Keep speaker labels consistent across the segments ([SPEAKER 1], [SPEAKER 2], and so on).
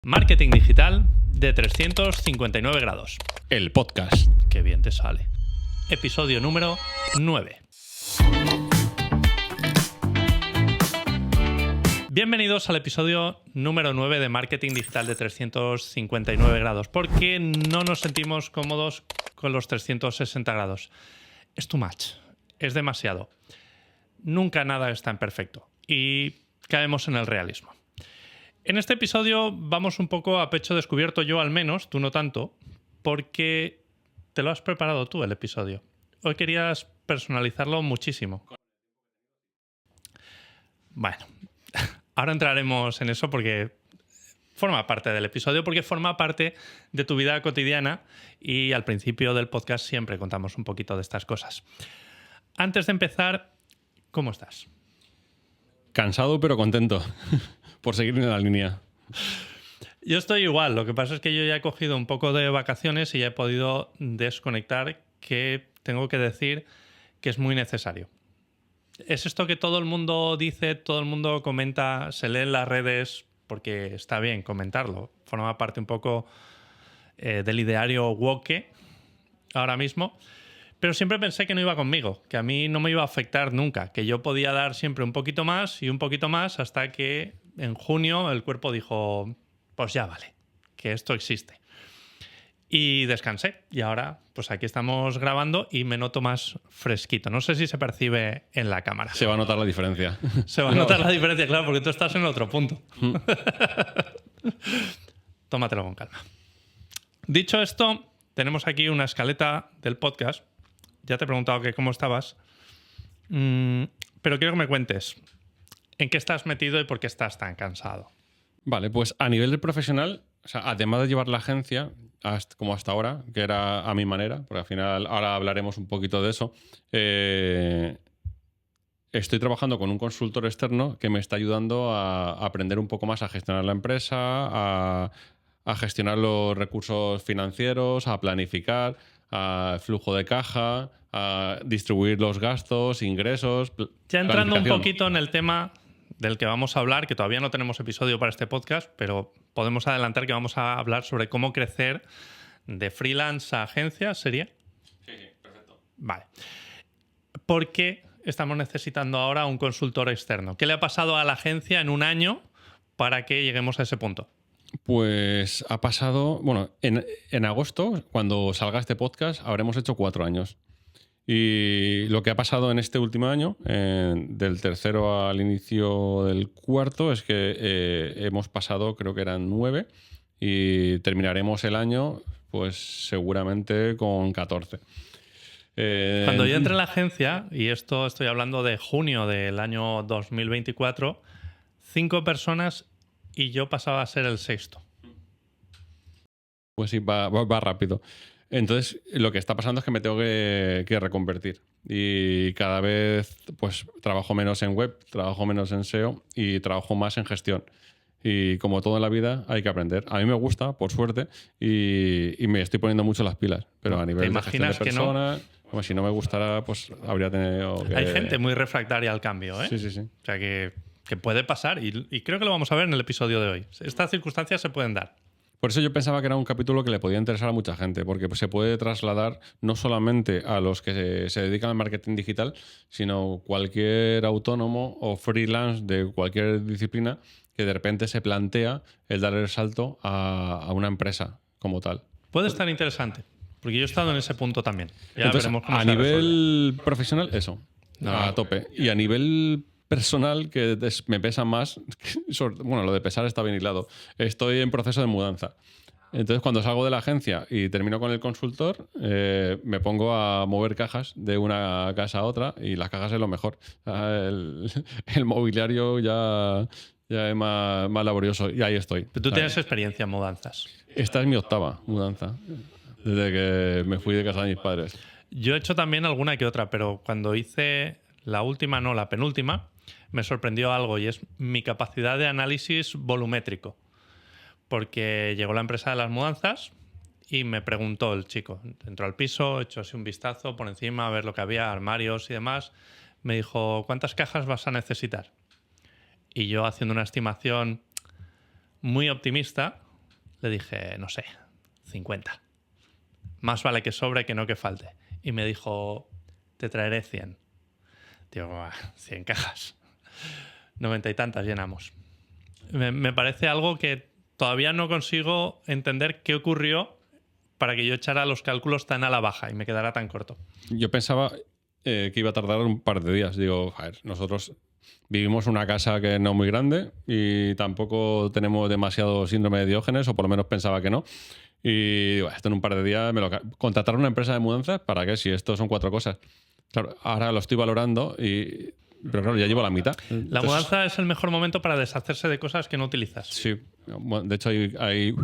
[SPEAKER 1] Marketing digital de 359 grados.
[SPEAKER 2] El podcast.
[SPEAKER 1] Qué bien te sale. Episodio número 9. Bienvenidos al episodio número 9 de Marketing digital de 359 grados. Porque no nos sentimos cómodos con los 360 grados. Es too much. Es demasiado. Nunca nada es tan perfecto. Y caemos en el realismo. En este episodio vamos un poco a pecho descubierto, yo al menos, tú no tanto, porque te lo has preparado tú el episodio. Hoy querías personalizarlo muchísimo. Bueno, ahora entraremos en eso porque forma parte del episodio, porque forma parte de tu vida cotidiana y al principio del podcast siempre contamos un poquito de estas cosas. Antes de empezar, ¿cómo estás?
[SPEAKER 2] Cansado pero contento por seguir en la línea.
[SPEAKER 1] Yo estoy igual, lo que pasa es que yo ya he cogido un poco de vacaciones y ya he podido desconectar, que tengo que decir que es muy necesario. Es esto que todo el mundo dice, todo el mundo comenta, se lee en las redes, porque está bien comentarlo, forma parte un poco del ideario woke ahora mismo, pero siempre pensé que no iba conmigo, que a mí no me iba a afectar nunca, que yo podía dar siempre un poquito más y un poquito más hasta que en junio el cuerpo dijo, pues ya vale, que esto existe. Y descansé. Y ahora, pues aquí estamos grabando y me noto más fresquito. No sé si se percibe en la cámara.
[SPEAKER 2] Se va a notar la diferencia.
[SPEAKER 1] Se va a notar la diferencia, claro, porque tú estás en otro punto. Tómatelo con calma. Dicho esto, tenemos aquí una escaleta del podcast. Ya te he preguntado que cómo estabas. Pero quiero que me cuentes en qué estás metido y por qué estás tan cansado.
[SPEAKER 2] Vale, pues a nivel profesional, o sea, además de llevar la agencia, como hasta ahora, que era a mi manera, porque al final ahora hablaremos un poquito de eso, estoy trabajando con un consultor externo que me está ayudando a aprender un poco más a gestionar la empresa, a gestionar los recursos financieros, a planificar, a flujo de caja, a distribuir los gastos, ingresos.
[SPEAKER 1] Ya entrando un poquito en el tema del que vamos a hablar, que todavía no tenemos episodio para este podcast, pero podemos adelantar que vamos a hablar sobre cómo crecer de freelance a agencia, ¿sería?
[SPEAKER 2] Sí, perfecto.
[SPEAKER 1] Vale. ¿Por qué estamos necesitando ahora un consultor externo? ¿Qué le ha pasado a la agencia en un año para que lleguemos a ese punto?
[SPEAKER 2] Pues ha pasado, bueno, en agosto, cuando salga este podcast, habremos hecho 4 años. Y lo que ha pasado en este último año, del tercero al inicio del cuarto, es que hemos pasado, creo que eran 9, y terminaremos el año, pues seguramente con 14.
[SPEAKER 1] Cuando yo entré en la agencia, y esto estoy hablando de junio del año 2024, 5 personas y yo pasaba a ser el sexto.
[SPEAKER 2] Pues sí, va rápido. Entonces, lo que está pasando es que me tengo que reconvertir. Y cada vez pues trabajo menos en web, trabajo menos en SEO y trabajo más en gestión. Y como todo en la vida, hay que aprender. A mí me gusta, por suerte, y me estoy poniendo mucho las pilas. Pero a nivel de gestión de personas, como si no me gustara, pues habría tenido que...
[SPEAKER 1] Hay gente muy refractaria al cambio, ¿eh?
[SPEAKER 2] Sí, sí, sí.
[SPEAKER 1] O sea, que puede pasar y creo que lo vamos a ver en el episodio de hoy. Estas circunstancias se pueden dar.
[SPEAKER 2] Por eso yo pensaba que era un capítulo que le podía interesar a mucha gente, porque se puede trasladar no solamente a los que se dedican al marketing digital, sino cualquier autónomo o freelance de cualquier disciplina que de repente se plantea el dar el salto a una empresa como tal.
[SPEAKER 1] Puede estar interesante, porque yo he estado en ese punto también. Ya
[SPEAKER 2] Entonces,
[SPEAKER 1] veremos cómo
[SPEAKER 2] a
[SPEAKER 1] se
[SPEAKER 2] nivel profesional, eso,
[SPEAKER 1] No,
[SPEAKER 2] a tope. Y a nivel personal, que me pesa más, bueno, lo de pesar está bien hilado, estoy en proceso de mudanza. Entonces, cuando salgo de la agencia y termino con el consultor, me pongo a mover cajas de una casa a otra, y las cajas es lo mejor. El mobiliario ya es más laborioso, y ahí estoy.
[SPEAKER 1] Pero tú tienes experiencia en mudanzas.
[SPEAKER 2] Esta es mi 8ª mudanza, desde que me fui de casa de mis padres.
[SPEAKER 1] Yo he hecho también alguna que otra, pero cuando hice la última, no, la penúltima, me sorprendió algo, y es mi capacidad de análisis volumétrico. Porque llegó la empresa de las mudanzas y me preguntó el chico. Entró al piso, echó así un vistazo por encima a ver lo que había, armarios y demás. Me dijo, ¿cuántas cajas vas a necesitar? Y yo, haciendo una estimación muy optimista, Le dije, no sé, 50. Más vale que sobre que no que falte. Y me dijo, te traeré 100. Digo, 100 cajas. 90 y tantas llenamos. Me parece algo que todavía no consigo entender qué ocurrió para que yo echara los cálculos tan a la baja y me quedara tan corto.
[SPEAKER 2] Yo pensaba que iba a tardar un par de días. Digo, a ver, nosotros vivimos en una casa que no es muy grande y tampoco tenemos demasiado síndrome de Diógenes, o por lo menos pensaba que no. Y digo, esto en un par de días contratar una empresa de mudanzas, ¿para qué? Si esto son 4 cosas. Claro, ahora lo estoy valorando pero claro, ya llevo la mitad.
[SPEAKER 1] La mudanza es el mejor momento para deshacerse de cosas que no utilizas.
[SPEAKER 2] Sí, bueno, de hecho ahí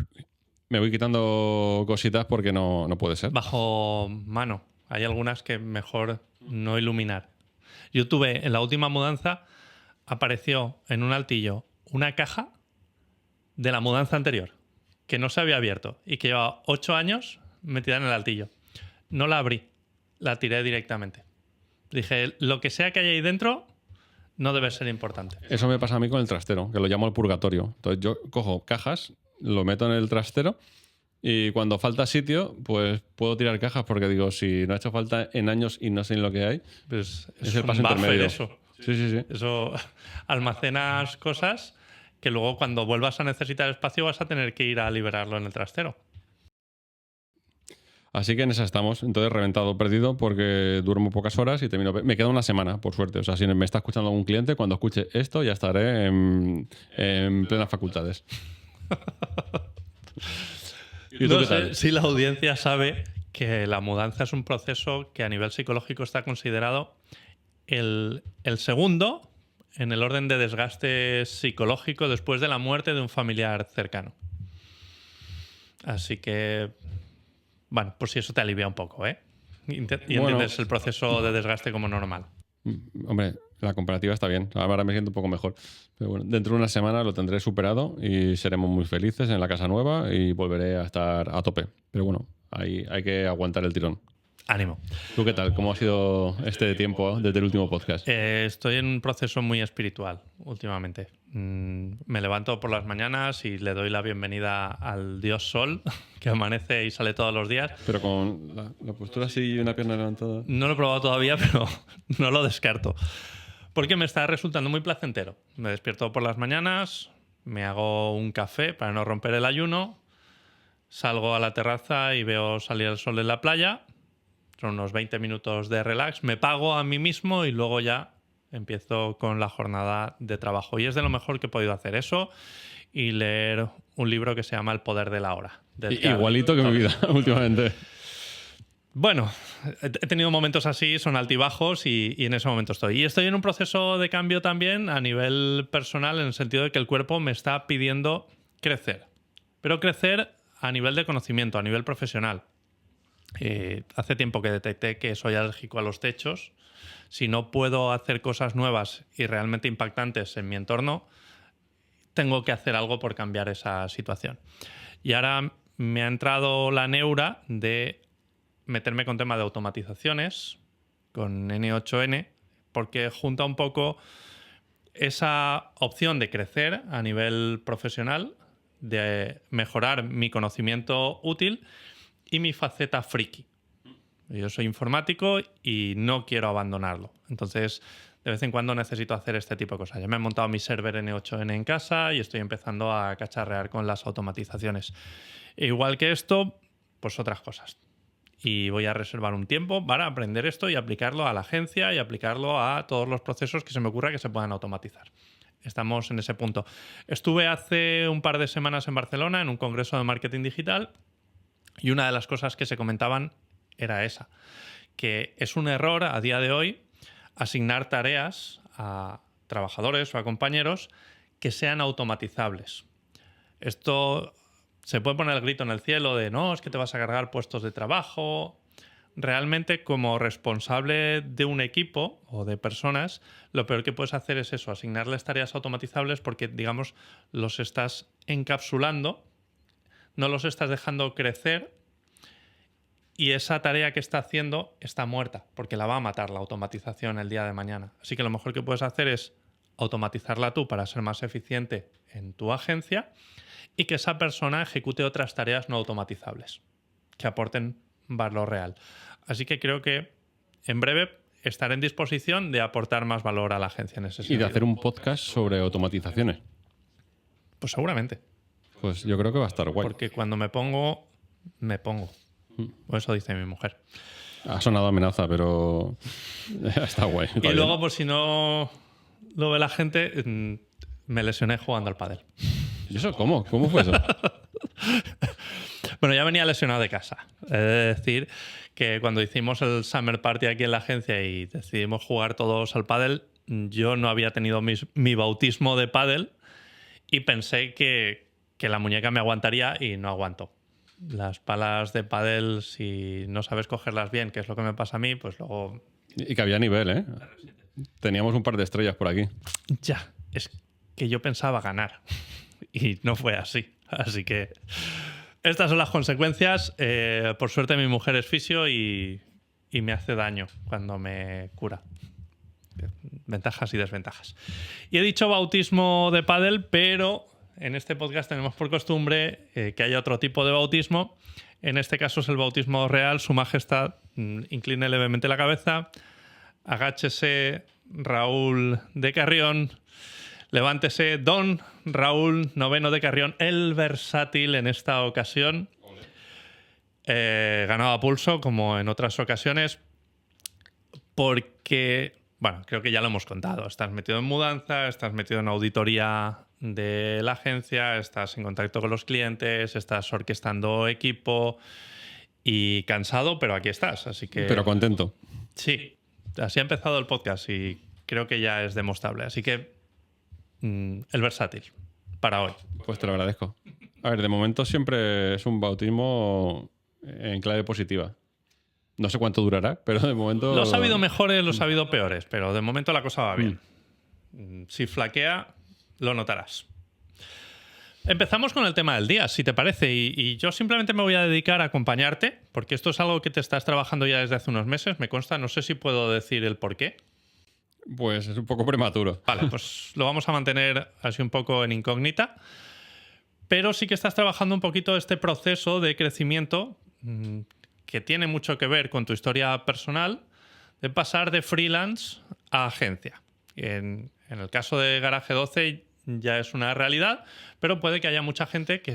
[SPEAKER 2] me voy quitando cositas porque no puede ser.
[SPEAKER 1] Bajo mano. Hay algunas que mejor no iluminar. Yo tuve, en la última mudanza, apareció en un altillo una caja de la mudanza anterior, que no se había abierto y que llevaba 8 años metida en el altillo. No la abrí, la tiré directamente. Dije, lo que sea que haya ahí dentro no debe ser importante.
[SPEAKER 2] Eso me pasa a mí con el trastero, que lo llamo el purgatorio. Entonces yo cojo cajas, lo meto en el trastero y cuando falta sitio, pues puedo tirar cajas porque digo, si no ha hecho falta en años y no sé ni lo que hay,
[SPEAKER 1] Pues
[SPEAKER 2] es el paso intermedio.
[SPEAKER 1] Eso.
[SPEAKER 2] Sí.
[SPEAKER 1] Eso, almacenas cosas que luego cuando vuelvas a necesitar espacio vas a tener que ir a liberarlo en el trastero.
[SPEAKER 2] Así que en esa estamos. Entonces, reventado, perdido, porque duermo pocas horas y termino. Me queda una semana, por suerte. O sea, si me está escuchando algún cliente, cuando escuche esto ya estaré en plenas facultades. ¿Y tú
[SPEAKER 1] No
[SPEAKER 2] qué
[SPEAKER 1] sé
[SPEAKER 2] tal?
[SPEAKER 1] si la audiencia sabe que la mudanza es un proceso que a nivel psicológico está considerado el segundo en el orden de desgaste psicológico después de la muerte de un familiar cercano. Así que, bueno, por si eso te alivia un poco, ¿eh? Y entiendes el proceso de desgaste como normal.
[SPEAKER 2] Hombre, la comparativa está bien. Ahora me siento un poco mejor. Pero bueno, dentro de una semana lo tendré superado y seremos muy felices en la casa nueva y volveré a estar a tope. Pero bueno, hay que aguantar el tirón.
[SPEAKER 1] Ánimo.
[SPEAKER 2] ¿Tú qué tal? ¿Cómo ha sido este tiempo desde el último podcast?
[SPEAKER 1] Estoy en un proceso muy espiritual últimamente. Me levanto por las mañanas y le doy la bienvenida al dios Sol, que amanece y sale todos los días.
[SPEAKER 2] Pero con la postura así y una pierna levantada.
[SPEAKER 1] No lo he probado todavía, pero no lo descarto. Porque me está resultando muy placentero. Me despierto por las mañanas, me hago un café para no romper el ayuno, salgo a la terraza y veo salir el sol en la playa. Son unos 20 minutos de relax, me pago a mí mismo y luego ya empiezo con la jornada de trabajo. Y es de lo mejor que he podido hacer eso y leer un libro que se llama El poder de la hora.
[SPEAKER 2] Igualito que mi vida últimamente.
[SPEAKER 1] Bueno, he tenido momentos así, son altibajos y en ese momento estoy. Y estoy en un proceso de cambio también a nivel personal en el sentido de que el cuerpo me está pidiendo crecer. Pero crecer a nivel de conocimiento, a nivel profesional. Hace tiempo que detecté que soy alérgico a los techos. Si no puedo hacer cosas nuevas y realmente impactantes en mi entorno, tengo que hacer algo por cambiar esa situación. Y ahora me ha entrado la neura de meterme con tema de automatizaciones, con N8N, porque junta un poco esa opción de crecer a nivel profesional, de mejorar mi conocimiento útil y mi faceta friki. Yo soy informático y no quiero abandonarlo. Entonces, de vez en cuando necesito hacer este tipo de cosas. Ya me he montado mi server N8N en casa y estoy empezando a cacharrear con las automatizaciones. Igual que esto, pues otras cosas. Y voy a reservar un tiempo para aprender esto y aplicarlo a la agencia y aplicarlo a todos los procesos que se me ocurra que se puedan automatizar. Estamos en ese punto. Estuve hace un par de semanas en Barcelona en un congreso de marketing digital y una de las cosas que se comentaban era esa, que es un error a día de hoy asignar tareas a trabajadores o a compañeros que sean automatizables. Esto se puede poner el grito en el cielo de no, es que te vas a cargar puestos de trabajo. Realmente, como responsable de un equipo o de personas, lo peor que puedes hacer es eso, asignarles tareas automatizables porque, digamos, los estás encapsulando, no los estás dejando crecer y esa tarea que está haciendo está muerta porque la va a matar la automatización el día de mañana. Así que lo mejor que puedes hacer es automatizarla tú para ser más eficiente en tu agencia y que esa persona ejecute otras tareas no automatizables que aporten valor real. Así que creo que en breve estaré en disposición de aportar más valor a la agencia en ese sentido.
[SPEAKER 2] Y de hacer un podcast sobre automatizaciones.
[SPEAKER 1] Pues seguramente.
[SPEAKER 2] Pues yo creo que va a estar guay.
[SPEAKER 1] Porque cuando me pongo, me pongo. O eso dice mi mujer.
[SPEAKER 2] Ha sonado amenaza, pero está guay. Está
[SPEAKER 1] Y luego,
[SPEAKER 2] bien.
[SPEAKER 1] por si no lo ve la gente, me lesioné jugando al pádel.
[SPEAKER 2] ¿Y eso cómo? ¿Cómo fue eso?
[SPEAKER 1] Bueno, ya venía lesionado de casa. Es decir, que cuando hicimos el Summer Party aquí en la agencia y decidimos jugar todos al pádel, yo no había tenido mi bautismo de pádel y pensé que la muñeca me aguantaría y no aguantó. Las palas de pádel, si no sabes cogerlas bien, que es lo que me pasa a mí, pues luego...
[SPEAKER 2] Y que había nivel, ¿eh? Teníamos un par de estrellas por aquí.
[SPEAKER 1] Ya, es que yo pensaba ganar y no fue así. Así que estas son las consecuencias. Por suerte mi mujer es fisio y me hace daño cuando me cura. Ventajas y desventajas. Y he dicho bautismo de pádel, pero en este podcast tenemos por costumbre que haya otro tipo de bautismo. En este caso es el bautismo real. Su majestad incline levemente la cabeza, agáchese Raúl de Carrión, levántese don Raúl IX de Carrión, el versátil en esta ocasión. Ganado a pulso, como en otras ocasiones, porque, bueno, creo que ya lo hemos contado. Estás metido en mudanza, estás metido en auditoría de la agencia, estás en contacto con los clientes, estás orquestando equipo y cansado, pero aquí estás. Así que...
[SPEAKER 2] Pero contento.
[SPEAKER 1] Sí, así ha empezado el podcast y creo que ya es demostrable. Así que el versátil para hoy.
[SPEAKER 2] Pues te lo agradezco. A ver, de momento siempre es un bautismo en clave positiva. No sé cuánto durará, pero de momento...
[SPEAKER 1] Los ha habido mejores, los ha habido peores, pero de momento la cosa va bien. Si flaquea, lo notarás. Empezamos con el tema del día, si te parece, y yo simplemente me voy a dedicar a acompañarte, porque esto es algo que te estás trabajando ya desde hace unos meses, me consta, no sé si puedo decir el por qué.
[SPEAKER 2] Pues es un poco prematuro.
[SPEAKER 1] Vale, pues lo vamos a mantener así un poco en incógnita, pero sí que estás trabajando un poquito este proceso de crecimiento que tiene mucho que ver con tu historia personal, de pasar de freelance a agencia. En el caso de Garaje 12 ya es una realidad, pero puede que haya mucha gente que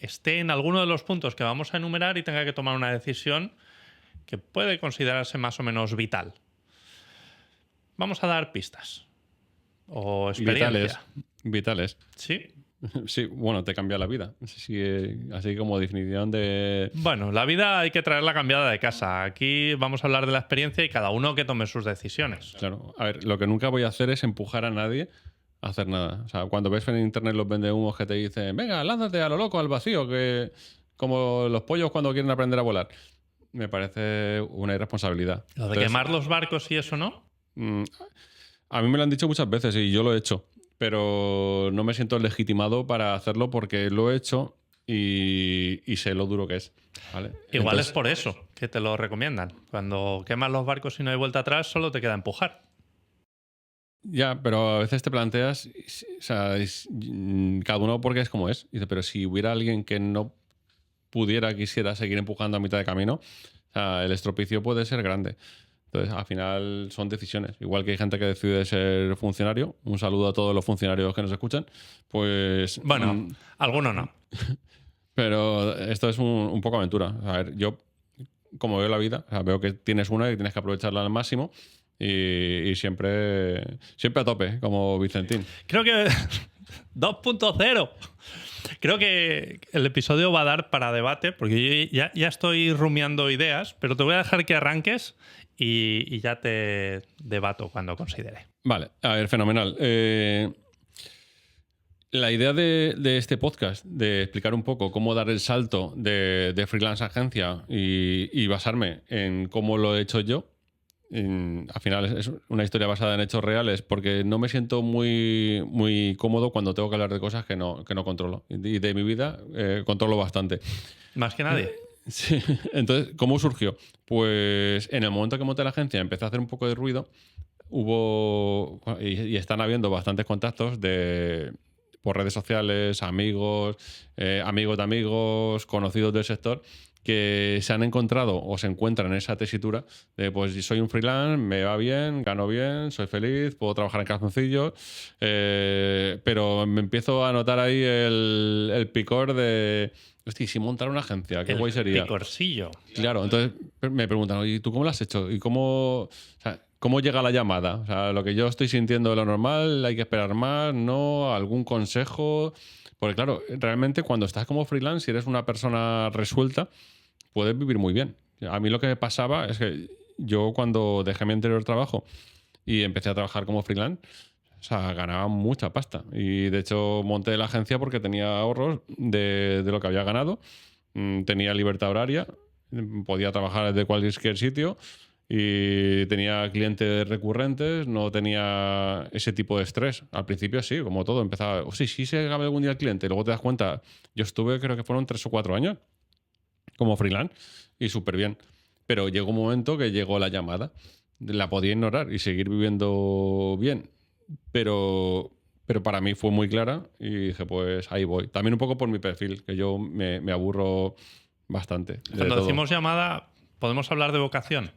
[SPEAKER 1] esté en alguno de los puntos que vamos a enumerar y tenga que tomar una decisión que puede considerarse más o menos vital. Vamos a dar pistas o experiencia.
[SPEAKER 2] Vitales.
[SPEAKER 1] ¿Sí?
[SPEAKER 2] Sí, bueno, te cambia la vida. Sí, así como definición de...
[SPEAKER 1] Bueno, la vida hay que traerla cambiada de casa. Aquí vamos a hablar de la experiencia y cada uno que tome sus decisiones.
[SPEAKER 2] Claro, a ver, lo que nunca voy a hacer es empujar a nadie a hacer nada. O sea, cuando ves en internet los vendehumos que te dicen, venga, lánzate a lo loco, al vacío, que como los pollos cuando quieren aprender a volar. Me parece una irresponsabilidad.
[SPEAKER 1] Lo de quemar los barcos y eso, ¿no?
[SPEAKER 2] A mí me lo han dicho muchas veces y yo lo he hecho, pero no me siento legitimado para hacerlo porque lo he hecho y sé lo duro que es. ¿Vale?
[SPEAKER 1] Igual
[SPEAKER 2] Entonces,
[SPEAKER 1] es por eso que te lo recomiendan. Cuando quemas los barcos y no hay vuelta atrás, solo te queda empujar.
[SPEAKER 2] ya, pero a veces te planteas, o sea, cada uno porque es como es. Dice, pero si hubiera alguien que no quisiera seguir empujando a mitad de camino, o sea, el estropicio puede ser grande. Entonces, al final son decisiones. Igual que hay gente que decide ser funcionario. Un saludo a todos los funcionarios que nos escuchan. Pues...
[SPEAKER 1] Bueno, alguno no.
[SPEAKER 2] Pero esto es un poco aventura. A ver, yo, como veo la vida, o sea, veo que tienes una y tienes que aprovecharla al máximo. Y siempre a tope, como Vicentín.
[SPEAKER 1] Creo que 2.0. Creo que el episodio va a dar para debate, porque yo ya estoy rumiando ideas, pero te voy a dejar que arranques y ya te debato cuando considere.
[SPEAKER 2] Vale, a ver, fenomenal. La idea de este podcast, de explicar un poco cómo dar el salto de freelance a agencia y basarme en cómo lo he hecho yo, al final es una historia basada en hechos reales porque no me siento muy, muy cómodo cuando tengo que hablar de cosas que no controlo. Y de mi vida controlo bastante.
[SPEAKER 1] Más que nadie.
[SPEAKER 2] Sí. Entonces, ¿cómo surgió? Pues en el momento que monté la agencia empecé a hacer un poco de ruido. hubo y están habiendo bastantes contactos por redes sociales, amigos, amigos de amigos, conocidos del sector, que se han encontrado o se encuentran en esa tesitura de pues soy un freelance, me va bien, gano bien, soy feliz, puedo trabajar en calzoncillos, pero me empiezo a notar ahí el picor de hostia, si montar una agencia, qué guay sería.
[SPEAKER 1] El picorcillo.
[SPEAKER 2] Claro, entonces me preguntan, ¿y tú cómo lo has hecho? ¿Y cómo, o sea, cómo llega la llamada? O sea, lo que yo estoy sintiendo de lo normal, hay que esperar más, ¿no? ¿Algún consejo? Porque claro, realmente cuando estás como freelance, si eres una persona resuelta, puedes vivir muy bien. A mí lo que me pasaba es que yo cuando dejé mi anterior trabajo y empecé a trabajar como freelance, o sea, ganaba mucha pasta. Y de hecho monté la agencia porque tenía ahorros de lo que había ganado, tenía libertad horaria, podía trabajar desde cualquier sitio y tenía clientes recurrentes, no tenía ese tipo de estrés. Al principio sí, como todo, empezaba, sí se acaba algún día el cliente, y luego te das cuenta, yo estuve, creo que fueron 3 o 4 años como freelance y súper bien. Pero llegó un momento que llegó la llamada, la podía ignorar y seguir viviendo bien, pero para mí fue muy clara y dije, pues ahí voy. También un poco por mi perfil, que yo me aburro bastante.
[SPEAKER 1] Cuando decimos llamada, ¿podemos hablar de vocación?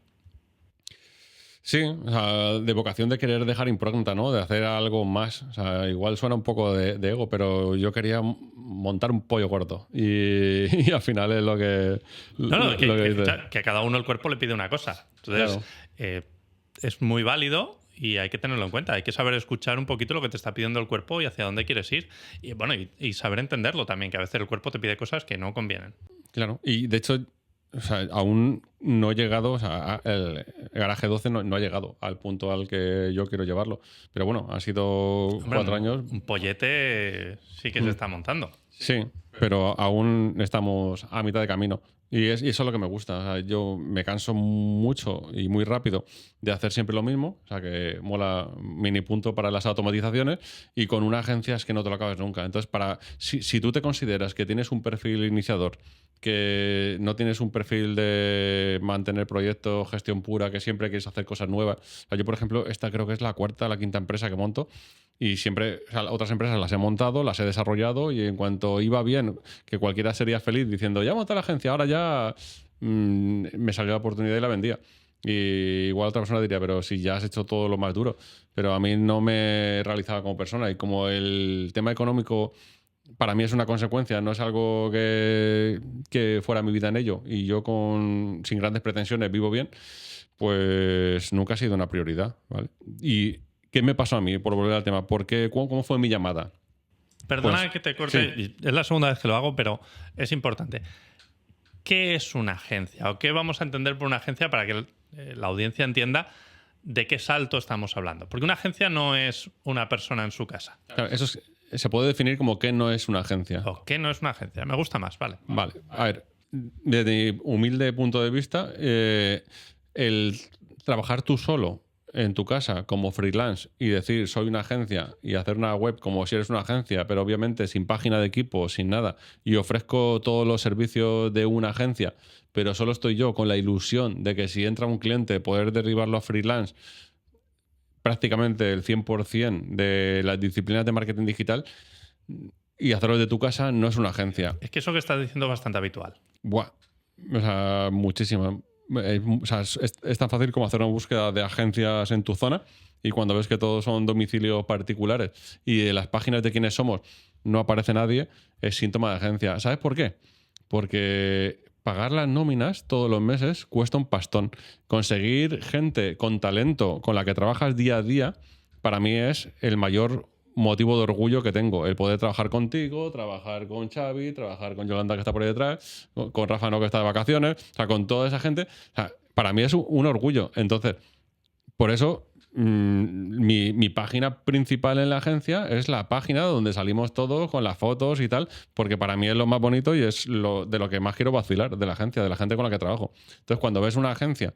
[SPEAKER 2] Sí, o sea, de vocación de querer dejar impronta, ¿no? De hacer algo más. O sea, igual suena un poco de ego, pero yo quería montar un pollo gordo. Y al final es lo que.
[SPEAKER 1] No,
[SPEAKER 2] dice.
[SPEAKER 1] que a cada uno el cuerpo le pide una cosa. Entonces, es muy válido y hay que tenerlo en cuenta. Hay que saber escuchar un poquito lo que te está pidiendo el cuerpo y hacia dónde quieres ir. Y bueno, y saber entenderlo también, que a veces el cuerpo te pide cosas que no convienen.
[SPEAKER 2] Claro, y de hecho, o sea, aún no he llegado, o sea, el Garaje 12 no ha llegado al punto al que yo quiero llevarlo. Pero bueno, ha sido 4 años.
[SPEAKER 1] Un pollete sí que se está montando.
[SPEAKER 2] Sí, pero aún estamos a mitad de camino. Y eso es lo que me gusta. O sea, yo me canso mucho y muy rápido de hacer siempre lo mismo. O sea, que mola mini punto para las automatizaciones. Y con una agencia es que no te lo acabas nunca. Entonces, si tú te consideras que tienes un perfil iniciador, que no tienes un perfil de mantener proyectos, gestión pura, que siempre quieres hacer cosas nuevas. O sea, yo, por ejemplo, esta creo que es la cuarta, la quinta empresa que monto. Y siempre, o sea, otras empresas las he montado, las he desarrollado y en cuanto iba bien, que cualquiera sería feliz diciendo, ya monté la agencia, ahora ya me salió la oportunidad y la vendía. Y igual otra persona diría, pero si ya has hecho todo lo más duro. Pero a mí no me realizaba como persona y como el tema económico para mí es una consecuencia, no es algo que fuera mi vida en ello y yo sin grandes pretensiones vivo bien, pues nunca ha sido una prioridad, ¿vale? ¿Y qué me pasó a mí, por volver al tema? ¿Cómo fue mi llamada?
[SPEAKER 1] Perdona
[SPEAKER 2] Pues,
[SPEAKER 1] que te corte,
[SPEAKER 2] sí.
[SPEAKER 1] es la segunda vez que lo hago, pero es importante. ¿Qué es una agencia? ¿O qué vamos a entender por una agencia para que la audiencia entienda de qué salto estamos hablando? Porque una agencia no es una persona en su casa.
[SPEAKER 2] Claro, se puede definir como qué no es una agencia.
[SPEAKER 1] ¿O qué no es una agencia? Me gusta más, vale.
[SPEAKER 2] Vale, a ver, desde mi humilde punto de vista, el trabajar tú solo en tu casa como freelance y decir soy una agencia y hacer una web como si eres una agencia, pero obviamente sin página de equipo, sin nada, y ofrezco todos los servicios de una agencia, pero solo estoy yo con la ilusión de que si entra un cliente poder derribarlo a freelance prácticamente el 100% de las disciplinas de marketing digital y hacerlo de tu casa no es una agencia.
[SPEAKER 1] Es que eso que estás diciendo es bastante habitual.
[SPEAKER 2] Buah, o sea, muchísimo. O sea, es tan fácil como hacer una búsqueda de agencias en tu zona y cuando ves que todos son domicilios particulares y en las páginas de quiénes somos no aparece nadie, es síntoma de agencia. ¿Sabes por qué? Porque pagar las nóminas todos los meses cuesta un pastón. Conseguir gente con talento con la que trabajas día a día, para mí es el mayor motivo de orgullo que tengo. El poder trabajar contigo, trabajar con Xavi, trabajar con Yolanda que está por ahí detrás, con Rafa no que está de vacaciones, o sea, con toda esa gente. O sea, para mí es un orgullo. Entonces, por eso mi página principal en la agencia es la página donde salimos todos con las fotos y tal, porque para mí es lo más bonito y es de lo que más quiero vacilar de la agencia, de la gente con la que trabajo. Entonces, cuando ves una agencia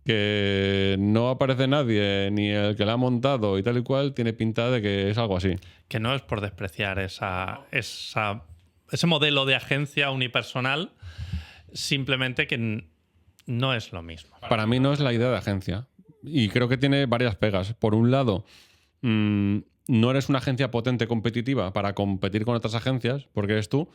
[SPEAKER 2] que no aparece nadie, ni el que la ha montado y tal y cual, tiene pinta de que es algo así.
[SPEAKER 1] Que no es por despreciar ese modelo de agencia unipersonal, simplemente que no es lo mismo.
[SPEAKER 2] Para mí no es la idea de agencia. y creo que tiene varias pegas. Por un lado, no eres una agencia potente competitiva para competir con otras agencias, porque eres tú.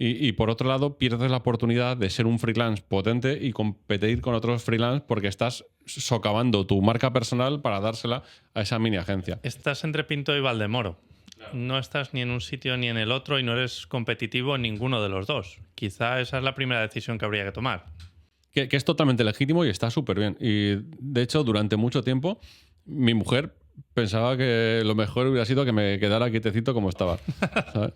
[SPEAKER 2] Y por otro lado, pierdes la oportunidad de ser un freelance potente y competir con otros freelance porque estás socavando tu marca personal para dársela a esa mini agencia.
[SPEAKER 1] Estás entre Pinto y Valdemoro. No estás ni en un sitio ni en el otro y no eres competitivo en ninguno de los dos. Quizá esa es la primera decisión que habría que tomar.
[SPEAKER 2] Que es totalmente legítimo y está súper bien. Y de hecho, durante mucho tiempo, mi mujer pensaba que lo mejor hubiera sido que me quedara quietecito como estaba. ¿Sabes?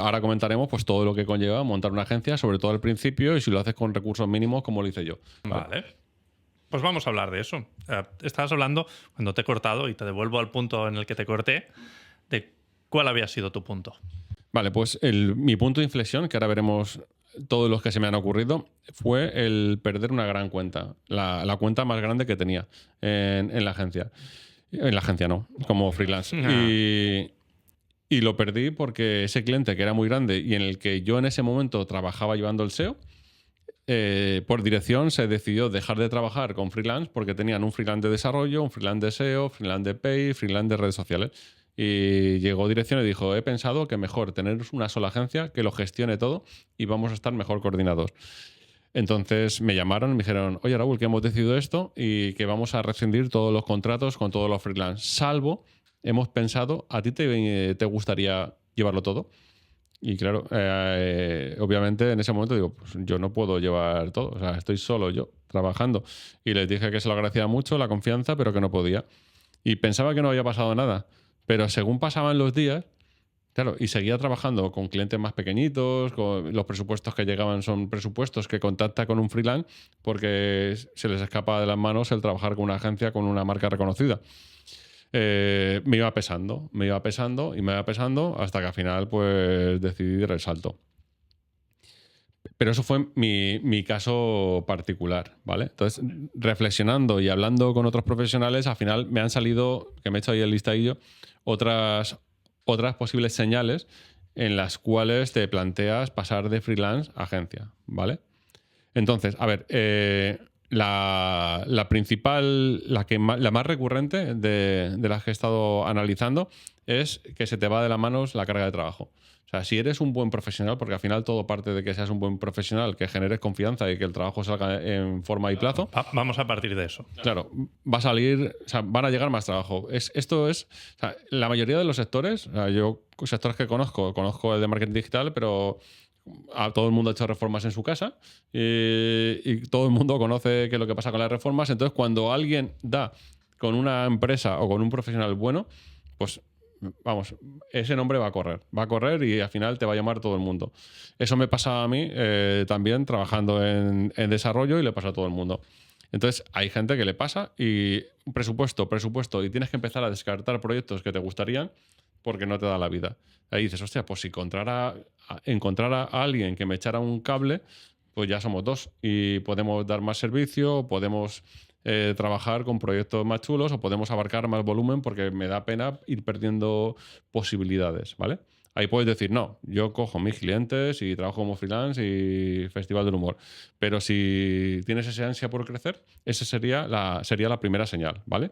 [SPEAKER 2] Ahora comentaremos pues todo lo que conlleva montar una agencia, sobre todo al principio, y si lo haces con recursos mínimos, como lo hice yo.
[SPEAKER 1] Vale. Pues vamos a hablar de eso. Estabas hablando, cuando te he cortado, y te devuelvo al punto en el que te corté, de cuál había sido tu punto.
[SPEAKER 2] Vale, pues mi punto de inflexión, que ahora veremos todos los que se me han ocurrido, fue el perder una gran cuenta. La cuenta más grande que tenía en la agencia. En la agencia no, como freelance. Y lo perdí porque ese cliente que era muy grande y en el que yo en ese momento trabajaba llevando el SEO, por dirección se decidió dejar de trabajar con freelance porque tenían un freelance de desarrollo, un freelance de SEO, freelance de Pay, freelance de redes sociales. Y llegó dirección y dijo, he pensado que mejor tener una sola agencia que lo gestione todo y vamos a estar mejor coordinados. Entonces me llamaron y me dijeron, oye Raúl, que hemos decidido esto y que vamos a rescindir todos los contratos con todos los freelance, salvo hemos pensado, ¿a ti te gustaría llevarlo todo? Y claro, obviamente en ese momento digo, pues yo no puedo llevar todo, o sea, estoy solo yo trabajando. Y les dije que se lo agradecía mucho, la confianza, pero que no podía. Y pensaba que no había pasado nada, pero según pasaban los días, claro, y seguía trabajando con clientes más pequeñitos, con los presupuestos que llegaban son presupuestos que contacta con un freelance porque se les escapa de las manos el trabajar con una agencia con una marca reconocida. Me iba pesando hasta que al final pues decidí dar el salto. Pero eso fue mi caso particular, ¿vale? Entonces, reflexionando y hablando con otros profesionales, al final me han salido, que me he hecho ahí el listadillo, otras posibles señales en las cuales te planteas pasar de freelance a agencia, ¿vale? Entonces, a ver, la principal, la más recurrente de las que he estado analizando es que se te va de las manos la carga de trabajo. O sea, si eres un buen profesional, porque al final todo parte de que seas un buen profesional, que generes confianza y que el trabajo salga en forma y plazo.
[SPEAKER 1] Vamos a partir de eso.
[SPEAKER 2] Claro, va a salir, o sea, van a llegar más trabajo. O sea, la mayoría de los sectores, o sea, yo sectores que conozco el de marketing digital, pero a todo el mundo ha hecho reformas en su casa y todo el mundo conoce qué es lo que pasa con las reformas. Entonces, cuando alguien da con una empresa o con un profesional bueno, pues vamos, ese nombre va a correr y al final te va a llamar todo el mundo. Eso me pasa a mí también trabajando en desarrollo y le pasa a todo el mundo. Entonces hay gente que le pasa y presupuesto y tienes que empezar a descartar proyectos que te gustarían porque no te da la vida. Ahí dices, hostia, pues si encontrara a alguien que me echara un cable, pues ya somos dos y podemos dar más servicio, podemos trabajar con proyectos más chulos o podemos abarcar más volumen porque me da pena ir perdiendo posibilidades, ¿vale? Ahí puedes decir, no, yo cojo mis clientes y trabajo como freelance y festival del humor. Pero si tienes esa ansia por crecer, esa sería la primera señal, ¿vale?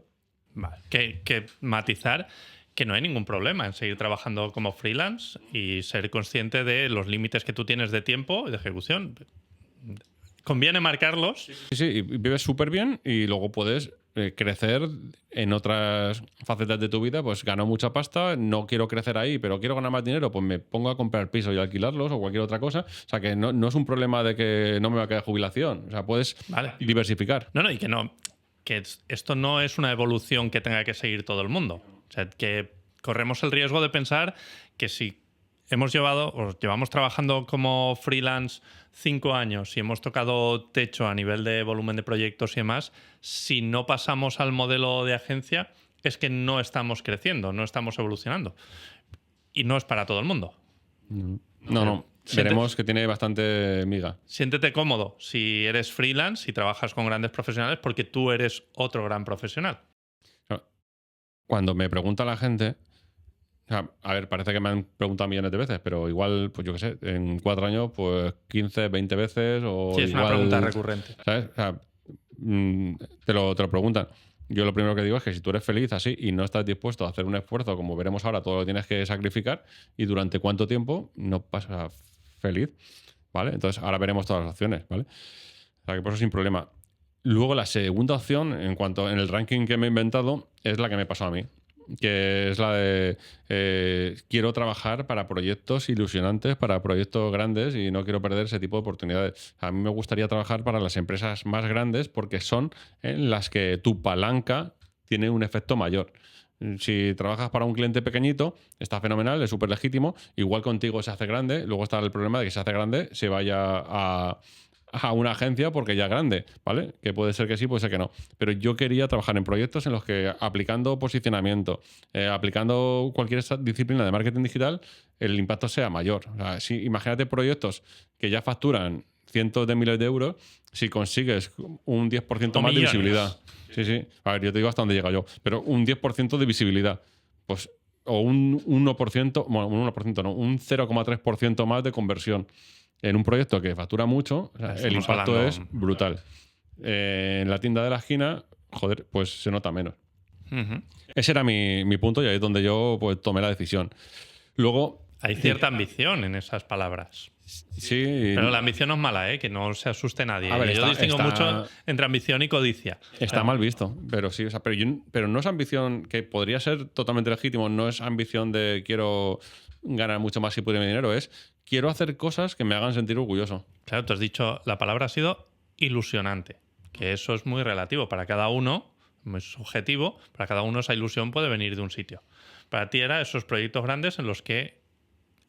[SPEAKER 1] Vale. Que matizar que no hay ningún problema en seguir trabajando como freelance y ser consciente de los límites que tú tienes de tiempo y de ejecución. Conviene marcarlos.
[SPEAKER 2] Sí, y vives súper bien y luego puedes crecer en otras facetas de tu vida. Pues gano mucha pasta, no quiero crecer ahí, pero quiero ganar más dinero, pues me pongo a comprar pisos y alquilarlos o cualquier otra cosa. O sea, que no es un problema de que no me va a quedar jubilación. O sea, puedes diversificar.
[SPEAKER 1] No, y que esto no es una evolución que tenga que seguir todo el mundo. O sea, que corremos el riesgo de pensar que si llevamos trabajando como freelance 5 años y hemos tocado techo a nivel de volumen de proyectos y demás, si no pasamos al modelo de agencia es que no estamos creciendo, no estamos evolucionando. Y no es para todo el mundo.
[SPEAKER 2] No. Veremos que tiene bastante miga.
[SPEAKER 1] Siéntete cómodo si eres freelance y trabajas con grandes profesionales porque tú eres otro gran profesional.
[SPEAKER 2] Cuando me pregunta la gente... O sea, a ver, parece que me han preguntado millones de veces, pero igual, pues yo qué sé, en 4 años, pues 15, 20 veces o
[SPEAKER 1] sí, es
[SPEAKER 2] igual,
[SPEAKER 1] una pregunta recurrente.
[SPEAKER 2] ¿Sabes? O sea, te lo preguntan. Yo lo primero que digo es que si tú eres feliz así y no estás dispuesto a hacer un esfuerzo, como veremos ahora, todo lo tienes que sacrificar, y durante cuánto tiempo no pasas feliz, ¿vale? Entonces ahora veremos todas las opciones, ¿vale? O sea que por eso sin problema. Luego la segunda opción, en el ranking que me he inventado, es la que me pasó a mí, que es la de quiero trabajar para proyectos ilusionantes, para proyectos grandes y no quiero perder ese tipo de oportunidades. A mí me gustaría trabajar para las empresas más grandes porque son en las que tu palanca tiene un efecto mayor. Si trabajas para un cliente pequeñito, está fenomenal, es súper legítimo. Igual contigo se hace grande, luego está el problema de que se hace grande, se vaya a una agencia porque ya es grande, ¿vale? Que puede ser que sí, puede ser que no. Pero yo quería trabajar en proyectos en los que aplicando posicionamiento, aplicando cualquier disciplina de marketing digital, el impacto sea mayor. O sea, imagínate proyectos que ya facturan cientos de miles de euros, si consigues un 10% más de visibilidad. Sí, sí. A ver, yo te digo hasta dónde llega yo. Pero un 10% de visibilidad. Pues, o un 1%, bueno, un 1% no, un 0,3% más de conversión. En un proyecto que factura mucho, o sea, el impacto es brutal. En la tienda de la esquina, joder, pues se nota menos. Ese era mi punto y ahí es donde yo pues, tomé la decisión. Luego...
[SPEAKER 1] Hay cierta ambición en esas palabras.
[SPEAKER 2] Sí.
[SPEAKER 1] Pero la ambición no es mala, que no se asuste nadie. A ver, yo distingo mucho entre ambición y codicia.
[SPEAKER 2] Está mal visto, pero sí. O sea, pero no es ambición que podría ser totalmente legítimo, no es ambición de quiero ganar mucho más si pudiera mi dinero, es quiero hacer cosas que me hagan sentir orgulloso.
[SPEAKER 1] Claro, tú has dicho, la palabra ha sido ilusionante, que eso es muy relativo para cada uno, es subjetivo, para cada uno esa ilusión puede venir de un sitio. Para ti era esos proyectos grandes en los que,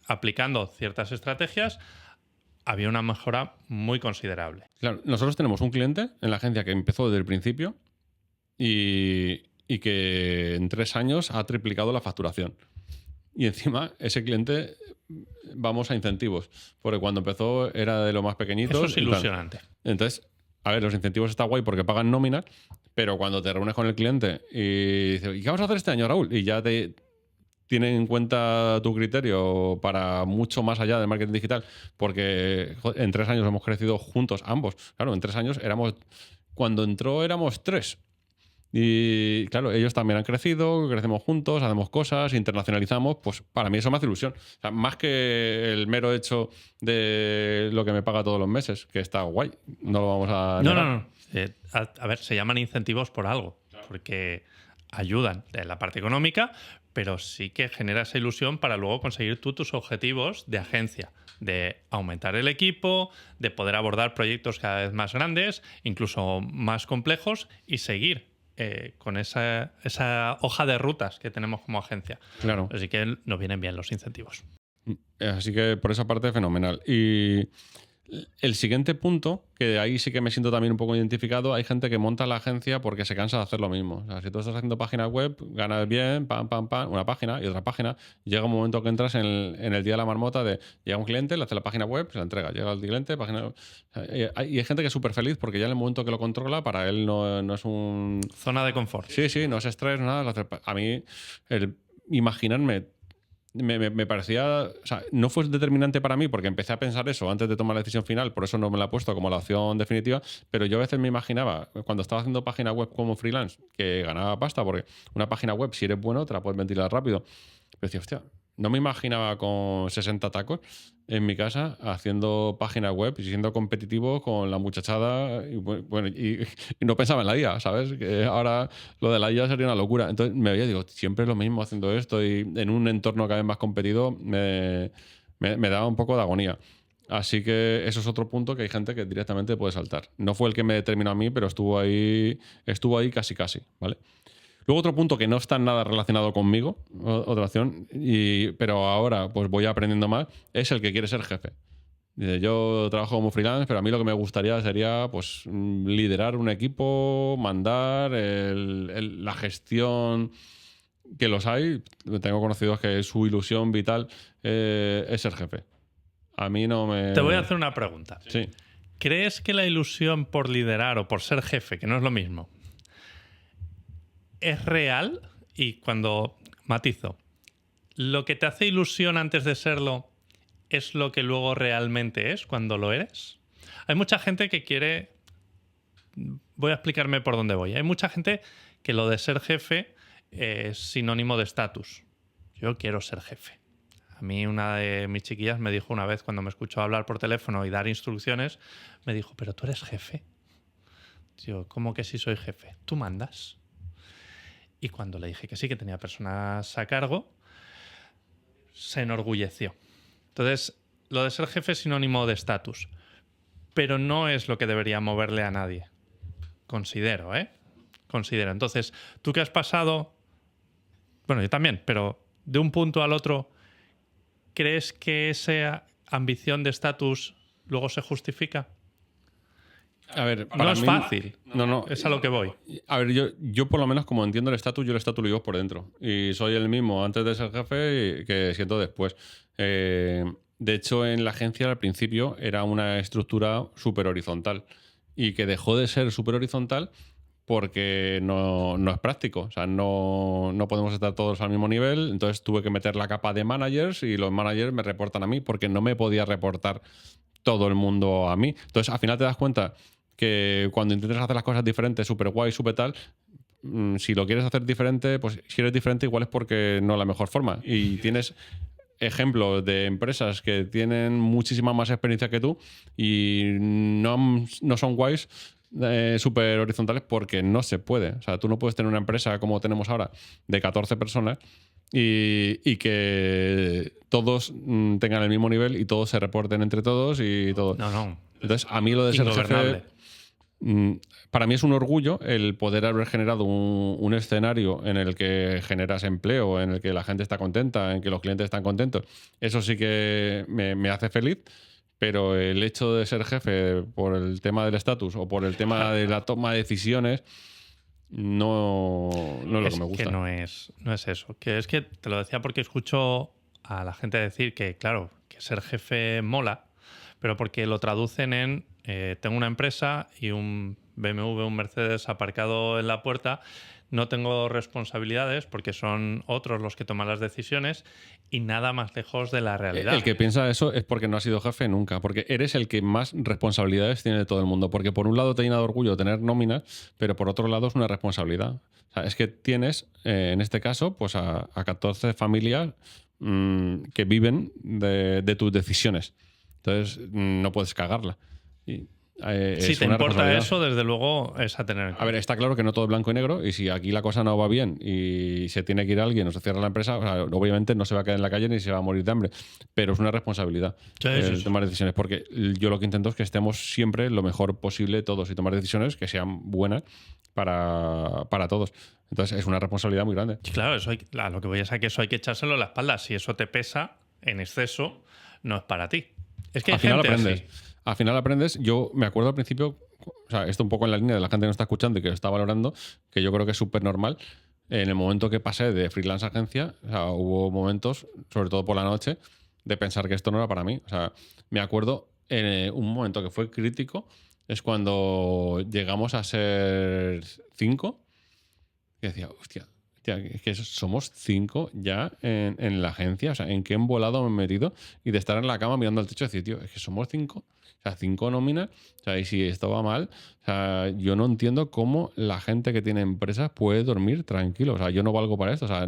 [SPEAKER 1] aplicando ciertas estrategias, había una mejora muy considerable.
[SPEAKER 2] Claro, nosotros tenemos un cliente en la agencia que empezó desde el principio y que en 3 años ha triplicado la facturación. Y encima, ese cliente, vamos a incentivos. Porque cuando empezó era de lo más pequeñito.
[SPEAKER 1] Eso es ilusionante.
[SPEAKER 2] Entonces, a ver, los incentivos está guay porque pagan nómina, pero cuando te reúnes con el cliente y dices, ¿y qué vamos a hacer este año, Raúl? Y ya te tienen en cuenta tu criterio para mucho más allá del marketing digital, porque joder, en 3 años hemos crecido juntos, ambos. Claro, en 3 años cuando entró éramos 3. Y claro, ellos también han crecido, crecemos juntos, hacemos cosas, internacionalizamos, pues para mí eso me hace ilusión. O sea, más que el mero hecho de lo que me paga todos los meses, que está guay, no lo vamos a negar.
[SPEAKER 1] No. A ver, se llaman incentivos por algo, porque ayudan en la parte económica, pero sí que genera esa ilusión para luego conseguir tú tus objetivos de agencia, de aumentar el equipo, de poder abordar proyectos cada vez más grandes, incluso más complejos, y seguir con esa hoja de rutas que tenemos como agencia.
[SPEAKER 2] Claro.
[SPEAKER 1] Así que nos vienen bien los incentivos.
[SPEAKER 2] Así que por esa parte fenomenal. Y el siguiente punto, que ahí sí que me siento también un poco identificado, hay gente que monta la agencia porque se cansa de hacer lo mismo. O sea, si tú estás haciendo páginas web, ganas bien, pam, una página y otra página, llega un momento que entras en el día de la marmota de llega un cliente, le hace la página web, se la entrega, llega el cliente, página web. Y hay gente que es súper feliz porque ya en el momento que lo controla, para él no es un...
[SPEAKER 1] Zona de confort.
[SPEAKER 2] Sí, no es estrés, nada. A mí, el imaginarme... Me parecía, o sea, no fue determinante para mí porque empecé a pensar eso antes de tomar la decisión final, por eso no me la he puesto como la opción definitiva, pero yo a veces me imaginaba, cuando estaba haciendo página web como freelance, que ganaba pasta, porque una página web, si eres bueno, te la puedes ventilar rápido. Pero decía, hostia, no me imaginaba con 60 tacos en mi casa haciendo página web y siendo competitivo con la muchachada y no pensaba en la IA, ¿sabes? Que ahora lo de la IA sería una locura. Entonces me veía, digo, siempre es lo mismo haciendo esto y en un entorno cada vez más competido me daba un poco de agonía. Así que eso es otro punto que hay gente que directamente puede saltar. No fue el que me determinó a mí, pero estuvo ahí casi, ¿vale? Luego otro punto que no está nada relacionado conmigo, otra opción, pero ahora pues voy aprendiendo más, es el que quiere ser jefe. Dice, yo trabajo como freelance, pero a mí lo que me gustaría sería pues liderar un equipo, mandar la gestión, que los hay. Tengo conocidos que su ilusión vital es ser jefe. A mí no me...
[SPEAKER 1] Te voy a hacer una pregunta.
[SPEAKER 2] Sí.
[SPEAKER 1] ¿Crees que la ilusión por liderar o por ser jefe, que no es lo mismo, es real? Y cuando matizo, ¿lo que te hace ilusión antes de serlo es lo que luego realmente es cuando lo eres? Hay mucha gente que quiere... Voy a explicarme por dónde voy. Hay mucha gente que lo de ser jefe es sinónimo de estatus. Yo quiero ser jefe. A mí una de mis chiquillas me dijo una vez, cuando me escuchó hablar por teléfono y dar instrucciones, me dijo, ¿pero tú eres jefe? Digo, ¿cómo que sí soy jefe? ¿Tú mandas? Y cuando le dije que sí, que tenía personas a cargo, se enorgulleció. Entonces, lo de ser jefe es sinónimo de estatus, pero no es lo que debería moverle a nadie. Considero, ¿eh? Considero. Entonces, tú que has pasado, bueno, yo también, pero de un punto al otro, ¿crees que esa ambición de estatus luego se justifica?
[SPEAKER 2] A ver,
[SPEAKER 1] No
[SPEAKER 2] para
[SPEAKER 1] es
[SPEAKER 2] mí,
[SPEAKER 1] fácil.
[SPEAKER 2] No.
[SPEAKER 1] Es a lo que voy.
[SPEAKER 2] A ver, yo por lo menos como entiendo el estatus, yo el estatus lo llevo por dentro. Y soy el mismo antes de ser jefe que siento después. De hecho, en la agencia al principio era una estructura súper horizontal y que dejó de ser súper horizontal porque no es práctico. O sea, no podemos estar todos al mismo nivel. Entonces tuve que meter la capa de managers y los managers me reportan a mí porque no me podía reportar todo el mundo a mí. Entonces, al final te das cuenta que cuando intentas hacer las cosas diferentes, súper guay, súper tal, si lo quieres hacer diferente, pues si eres diferente igual es porque no es la mejor forma. Y tienes ejemplos de empresas que tienen muchísima más experiencia que tú y no son guays súper horizontales porque no se puede. O sea, tú no puedes tener una empresa como tenemos ahora de 14 personas y que todos tengan el mismo nivel y todos se reporten entre todos y todo.
[SPEAKER 1] No.
[SPEAKER 2] Entonces, a mí lo de ser jefe, para mí es un orgullo el poder haber generado un escenario en el que generas empleo, en el que la gente está contenta, en que los clientes están contentos. Eso sí que me hace feliz, pero el hecho de ser jefe por el tema del estatus o por el tema de la toma de decisiones no es lo que me gusta.
[SPEAKER 1] Que no es eso. Que es que te lo decía porque escucho a la gente decir que, claro, que ser jefe mola, pero porque lo traducen en tengo una empresa y un BMW, un Mercedes aparcado en la puerta, no tengo responsabilidades porque son otros los que toman las decisiones y nada más lejos de la realidad.
[SPEAKER 2] El que piensa eso es porque no has sido jefe nunca, porque eres el que más responsabilidades tiene de todo el mundo, porque por un lado te llena de orgullo tener nóminas, pero por otro lado es una responsabilidad. O sea, es que tienes, en este caso, pues a 14 familias que viven de tus decisiones. Entonces, no puedes cagarla.
[SPEAKER 1] Si te importa eso, desde luego es a tener en cuenta.
[SPEAKER 2] A ver, está claro que no todo es blanco y negro y si aquí la cosa no va bien y se tiene que ir alguien o se cierra la empresa, o sea, obviamente no se va a quedar en la calle ni se va a morir de hambre, pero es una responsabilidad tomar decisiones porque yo lo que intento es que estemos siempre lo mejor posible todos y tomar decisiones que sean buenas para todos. Entonces es una responsabilidad muy grande.
[SPEAKER 1] Claro, a lo que voy es a que eso hay que echárselo a la espalda. Si eso te pesa en exceso, no es para ti. Es que hay gente así.
[SPEAKER 2] Al final aprendes. Yo me acuerdo al principio, o sea, esto un poco en la línea de la gente que nos está escuchando y que lo está valorando, que yo creo que es súper normal. En el momento que pasé de freelance a agencia, o sea, hubo momentos, sobre todo por la noche, de pensar que esto no era para mí. O sea, me acuerdo en un momento que fue crítico, es cuando llegamos a ser 5, que decía, hostia, es que somos 5 ya en la agencia. O sea, ¿en qué embolado me he metido? Y de estar en la cama mirando al techo y decir, tío, es que somos 5. O sea, 5 nóminas. O sea, y si esto va mal, o sea, yo no entiendo cómo la gente que tiene empresas puede dormir tranquilo. O sea, yo no valgo para esto. O sea,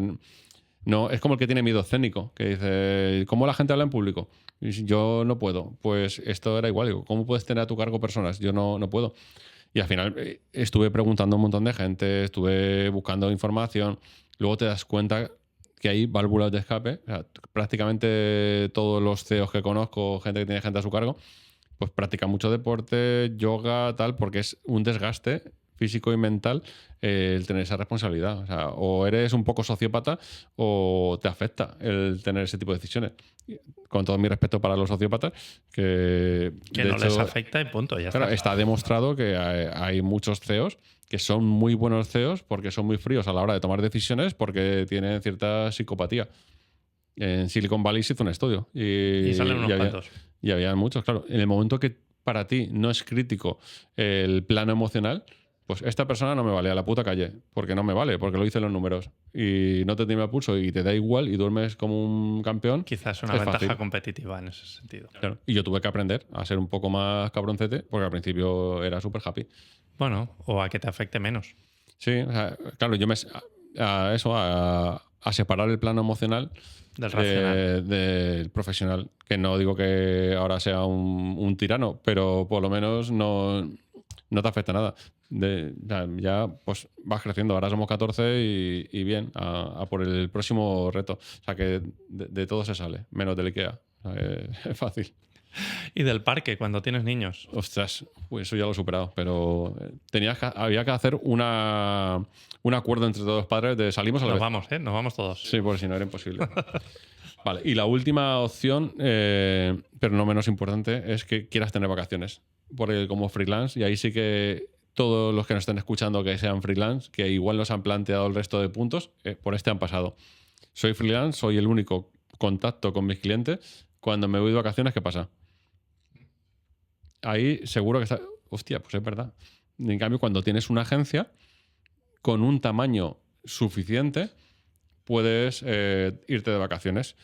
[SPEAKER 2] no, es como el que tiene miedo escénico, que dice, ¿cómo la gente habla en público? Y yo no puedo. Pues esto era igual. Digo, ¿cómo puedes tener a tu cargo personas? Yo no puedo. Y al final estuve preguntando a un montón de gente, estuve buscando información. Luego te das cuenta que hay válvulas de escape. O sea, prácticamente todos los CEOs que conozco, gente que tiene gente a su cargo, pues practican mucho deporte, yoga, tal, porque es un desgaste físico y mental el tener esa responsabilidad. O sea, o eres un poco sociópata o te afecta el tener ese tipo de decisiones. Con todo mi respeto para los sociópatas, que
[SPEAKER 1] no hecho, les afecta y punto. Ya
[SPEAKER 2] claro, está demostrado que hay muchos CEOs que son muy buenos CEOs porque son muy fríos a la hora de tomar decisiones porque tienen cierta psicopatía. En Silicon Valley se hizo un estudio. Y
[SPEAKER 1] salen unos cuantos.
[SPEAKER 2] Y había muchos, claro. En el momento que para ti no es crítico el plano emocional, pues esta persona no me vale a la puta calle, porque no me vale, porque lo hice en los números. Y no te tiene a pulso y te da igual y duermes como un campeón.
[SPEAKER 1] Quizás una ventaja fácil. Competitiva en ese sentido.
[SPEAKER 2] Claro. Y yo tuve que aprender a ser un poco más cabroncete, porque al principio era súper happy.
[SPEAKER 1] Bueno, o a que te afecte menos.
[SPEAKER 2] Sí, o sea, claro, yo a separar el plano emocional
[SPEAKER 1] Del racional.
[SPEAKER 2] del profesional. Que no digo que ahora sea un tirano, pero por lo menos no te afecta nada. Ya pues vas creciendo. Ahora somos 14 y bien, a por el próximo reto. O sea que de todo se sale, menos del IKEA. O sea, es fácil.
[SPEAKER 1] Y del parque, cuando tienes niños.
[SPEAKER 2] Ostras, pues eso ya lo he superado, pero había que hacer un acuerdo entre todos los padres de salimos a la
[SPEAKER 1] Nos
[SPEAKER 2] vez.
[SPEAKER 1] vamos, ¿eh? Nos vamos todos.
[SPEAKER 2] Sí, porque si no era imposible. Vale, y la última opción, pero no menos importante, es que quieras tener vacaciones. Porque como freelance, y ahí sí que todos los que nos estén escuchando que sean freelance, que igual nos han planteado el resto de puntos, por este han pasado. Soy freelance, soy el único contacto con mis clientes. Cuando me voy de vacaciones, ¿qué pasa? Ahí seguro que está... Hostia, pues es verdad. En cambio, cuando tienes una agencia con un tamaño suficiente, puedes irte de vacaciones.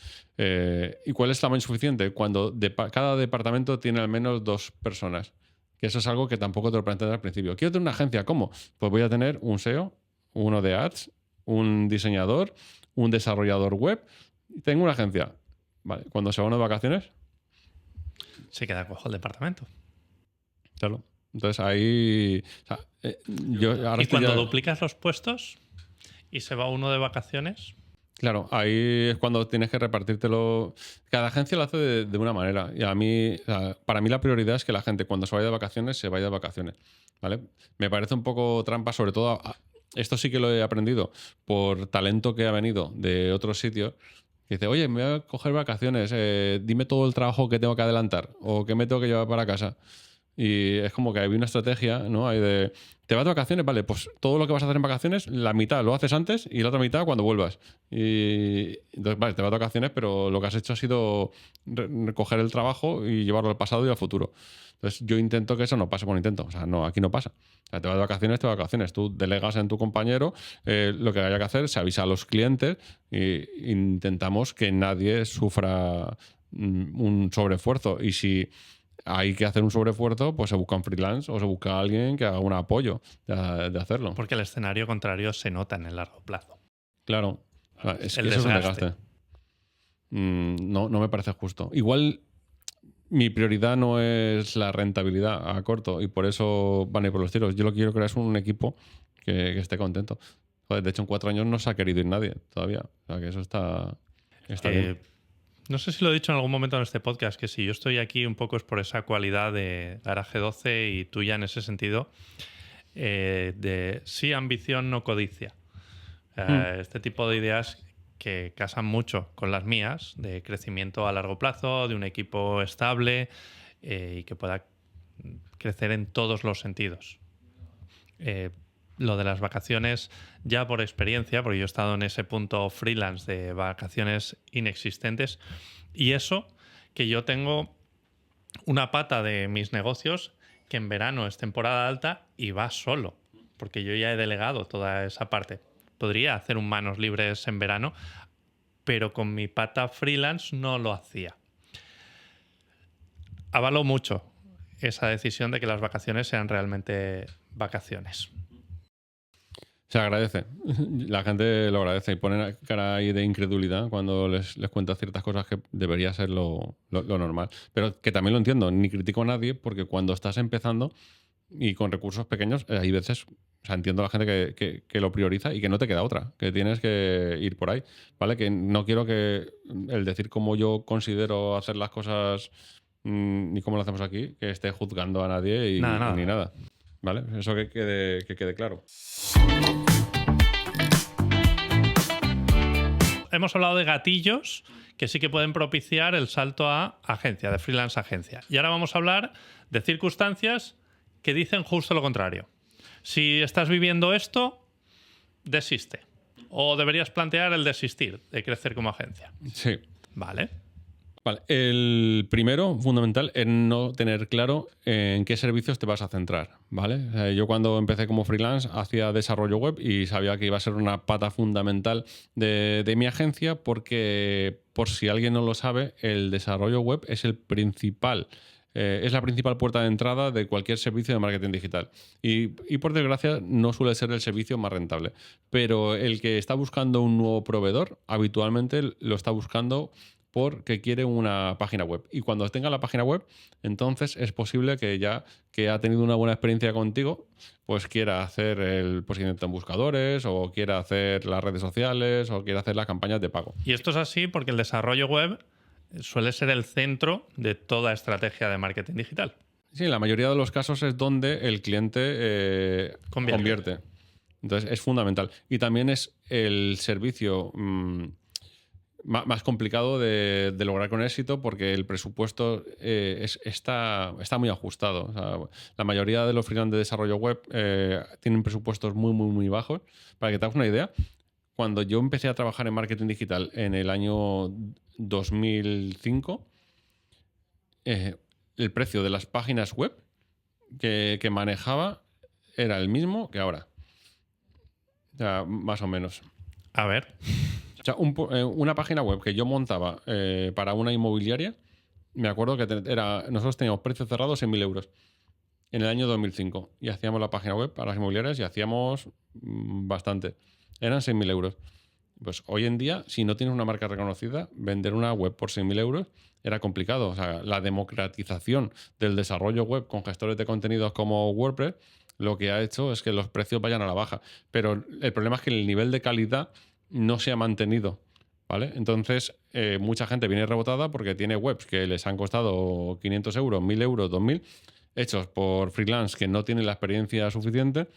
[SPEAKER 2] ¿Y cuál es el tamaño suficiente? Cuando cada departamento tiene al menos 2 personas. Que eso es algo que tampoco te lo plantean al principio. ¿Quiero tener una agencia? ¿Cómo? Pues voy a tener un SEO, uno de ads, un diseñador, un desarrollador web. Tengo una agencia. Vale, cuando se van de vacaciones...
[SPEAKER 1] Se queda cojo el departamento.
[SPEAKER 2] Claro. Entonces ahí... O sea,
[SPEAKER 1] y cuando duplicas los puestos y se va uno de vacaciones...
[SPEAKER 2] Claro, ahí es cuando tienes que repartírtelo. Cada agencia lo hace de una manera. Y a mí, o sea, para mí la prioridad es que la gente cuando se vaya de vacaciones, se vaya de vacaciones. ¿Vale? Me parece un poco trampa, sobre todo... Esto sí que lo he aprendido por talento que ha venido de otros sitios. Que dice, oye, me voy a coger vacaciones, dime todo el trabajo que tengo que adelantar o que me tengo que llevar para casa. Y es como que hay una estrategia, ¿no? Hay de, ¿te vas de vacaciones? Vale, pues todo lo que vas a hacer en vacaciones, la mitad lo haces antes y la otra mitad cuando vuelvas. Y entonces, vale, te vas de vacaciones, pero lo que has hecho ha sido recoger el trabajo y llevarlo al pasado y al futuro. Entonces yo intento que eso no pase por intento. O sea, no, aquí no pasa. O sea, te vas de vacaciones, te vas de vacaciones. Tú delegas en tu compañero lo que haya que hacer, se avisa a los clientes e intentamos que nadie sufra un sobreesfuerzo. Y si hay que hacer un sobreesfuerzo, pues se busca un freelance o se busca a alguien que haga un apoyo de hacerlo.
[SPEAKER 1] Porque el escenario contrario se nota en el largo plazo.
[SPEAKER 2] Claro. Es
[SPEAKER 1] el
[SPEAKER 2] que eso es un
[SPEAKER 1] desgaste.
[SPEAKER 2] desgaste. No me parece justo. Igual mi prioridad no es la rentabilidad a corto y por eso van a ir por los tiros. Yo lo que quiero crear es un equipo que esté contento. Joder, de hecho, en 4 años no se ha querido ir nadie todavía. O sea, que eso está bien.
[SPEAKER 1] No sé si lo he dicho en algún momento en este podcast, que si yo estoy aquí un poco es por esa cualidad de Garaje 12 y tuya en ese sentido, de sí ambición, no codicia. Este tipo de ideas que casan mucho con las mías, de crecimiento a largo plazo, de un equipo estable y que pueda crecer en todos los sentidos. Lo de las vacaciones, ya por experiencia, porque yo he estado en ese punto freelance de vacaciones inexistentes, y eso que yo tengo una pata de mis negocios que en verano es temporada alta y va solo, porque yo ya he delegado toda esa parte. Podría hacer un manos libres en verano, pero con mi pata freelance no lo hacía. Avalo mucho esa decisión de que las vacaciones sean realmente vacaciones.
[SPEAKER 2] Se agradece. La gente lo agradece y pone cara ahí de incredulidad cuando les cuentas ciertas cosas que debería ser lo normal. Pero que también lo entiendo, ni critico a nadie porque cuando estás empezando y con recursos pequeños, hay veces, o sea, entiendo a la gente que lo prioriza y que no te queda otra, que tienes que ir por ahí, ¿vale? Que no quiero que el decir cómo yo considero hacer las cosas ni cómo lo hacemos aquí, que esté juzgando a nadie
[SPEAKER 1] Nada.
[SPEAKER 2] ni nada. ¿Vale? Eso que quede claro.
[SPEAKER 1] Hemos hablado de gatillos que sí que pueden propiciar el salto a agencia, de freelance a agencia. Y ahora vamos a hablar de circunstancias que dicen justo lo contrario. Si estás viviendo esto, desiste. O deberías plantear el desistir de crecer como agencia.
[SPEAKER 2] Sí.
[SPEAKER 1] Vale.
[SPEAKER 2] El primero, fundamental, es no tener claro en qué servicios te vas a centrar, ¿vale? Yo cuando empecé como freelance hacía desarrollo web y sabía que iba a ser una pata fundamental de mi agencia porque, por si alguien no lo sabe, el desarrollo web es el principal es la principal puerta de entrada de cualquier servicio de marketing digital. Y por desgracia no suele ser el servicio más rentable. Pero el que está buscando un nuevo proveedor, habitualmente lo está buscando porque quiere una página web. Y cuando tenga la página web, entonces es posible que ya que ha tenido una buena experiencia contigo, pues quiera hacer el posicionamiento en buscadores, o quiera hacer las redes sociales, o quiera hacer las campañas de pago.
[SPEAKER 1] Y esto es así porque el desarrollo web suele ser el centro de toda estrategia de marketing digital.
[SPEAKER 2] Sí, en la mayoría de los casos es donde el cliente convierte. Entonces es fundamental. Y también es el servicio más complicado de lograr con éxito, porque el presupuesto está muy ajustado. O sea, la mayoría de los freelance de desarrollo web tienen presupuestos muy, muy, muy bajos. Para que te hagas una idea, cuando yo empecé a trabajar en marketing digital en el año 2005, el precio de las páginas web que manejaba era el mismo que ahora. O sea, más o menos.
[SPEAKER 1] A ver.
[SPEAKER 2] O sea, una página web que yo montaba para una inmobiliaria, me acuerdo que nosotros teníamos precios cerrados en 1.000 euros en el año 2005. Y hacíamos la página web para las inmobiliarias y hacíamos bastante. Eran 6.000 euros. Pues hoy en día, si no tienes una marca reconocida, vender una web por 6.000 euros era complicado. O sea, la democratización del desarrollo web con gestores de contenidos como WordPress lo que ha hecho es que los precios vayan a la baja. Pero el problema es que el nivel de calidad no se ha mantenido, ¿vale? Entonces, mucha gente viene rebotada porque tiene webs que les han costado 500 euros, 1.000 euros, 2.000, hechos por freelance que no tienen la experiencia suficiente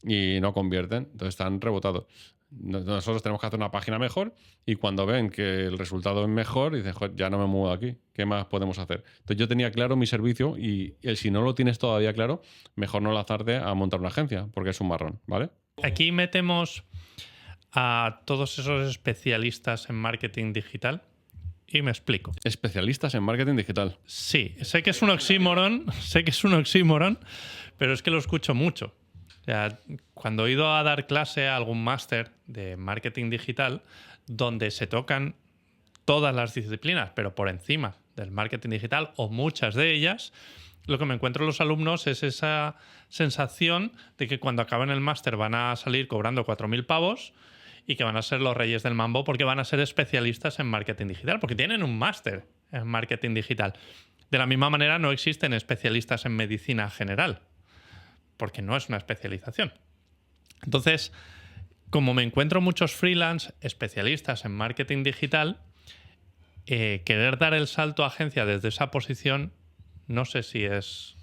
[SPEAKER 2] y no convierten. Entonces están rebotados. Nosotros tenemos que hacer una página mejor, y cuando ven que el resultado es mejor, dicen, joder, ya no me muevo aquí, ¿qué más podemos hacer? Entonces yo tenía claro mi servicio, y si no lo tienes todavía claro, mejor no lanzarte a montar una agencia, porque es un marrón, ¿vale?
[SPEAKER 1] Aquí metemos a todos esos especialistas en marketing digital y me explico.
[SPEAKER 2] Especialistas en marketing digital.
[SPEAKER 1] Sí, sé que es un oxímoron, pero es que lo escucho mucho. O sea, cuando he ido a dar clase a algún máster de marketing digital, donde se tocan todas las disciplinas, pero por encima del marketing digital, o muchas de ellas, lo que me encuentro en los alumnos es esa sensación de que cuando acaben el máster van a salir cobrando 4.000 pavos y que van a ser los reyes del mambo porque van a ser especialistas en marketing digital, porque tienen un máster en marketing digital. De la misma manera, no existen especialistas en medicina general, porque no es una especialización. Entonces, como me encuentro muchos freelance especialistas en marketing digital, querer dar el salto a agencia desde esa posición, no sé si es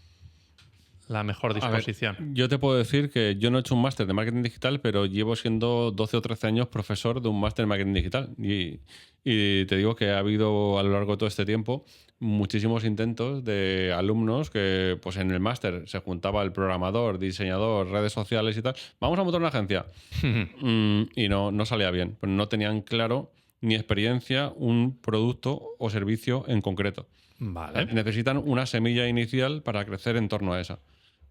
[SPEAKER 1] la mejor disposición.
[SPEAKER 2] A ver, yo te puedo decir que yo no he hecho un máster de marketing digital, pero llevo siendo 12 o 13 años profesor de un máster de marketing digital. Y te digo que ha habido a lo largo de todo este tiempo muchísimos intentos de alumnos que, pues en el máster se juntaba el programador, diseñador, redes sociales y tal. Vamos a montar una agencia. Y no salía bien. Pues no tenían claro ni experiencia un producto o servicio en concreto.
[SPEAKER 1] Vale.
[SPEAKER 2] Necesitan una semilla inicial para crecer en torno a esa.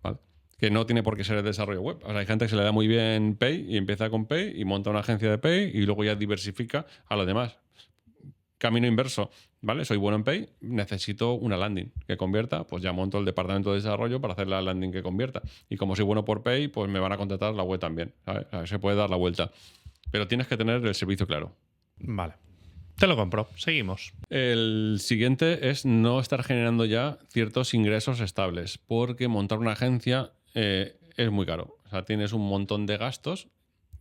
[SPEAKER 2] ¿Vale? Que no tiene por qué ser el desarrollo web. O sea, hay gente que se le da muy bien Pay y empieza con Pay y monta una agencia de Pay y luego ya diversifica a lo demás. Camino inverso, ¿vale? Soy bueno en Pay, necesito una landing que convierta, pues ya monto el departamento de desarrollo para hacer la landing que convierta. Y como soy bueno por Pay, pues me van a contratar la web también, ¿sabes? O sea, se puede dar la vuelta. Pero tienes que tener el servicio claro.
[SPEAKER 1] Vale. Te lo compro. Seguimos.
[SPEAKER 2] El siguiente es no estar generando ya ciertos ingresos estables, porque montar una agencia es muy caro. O sea, tienes un montón de gastos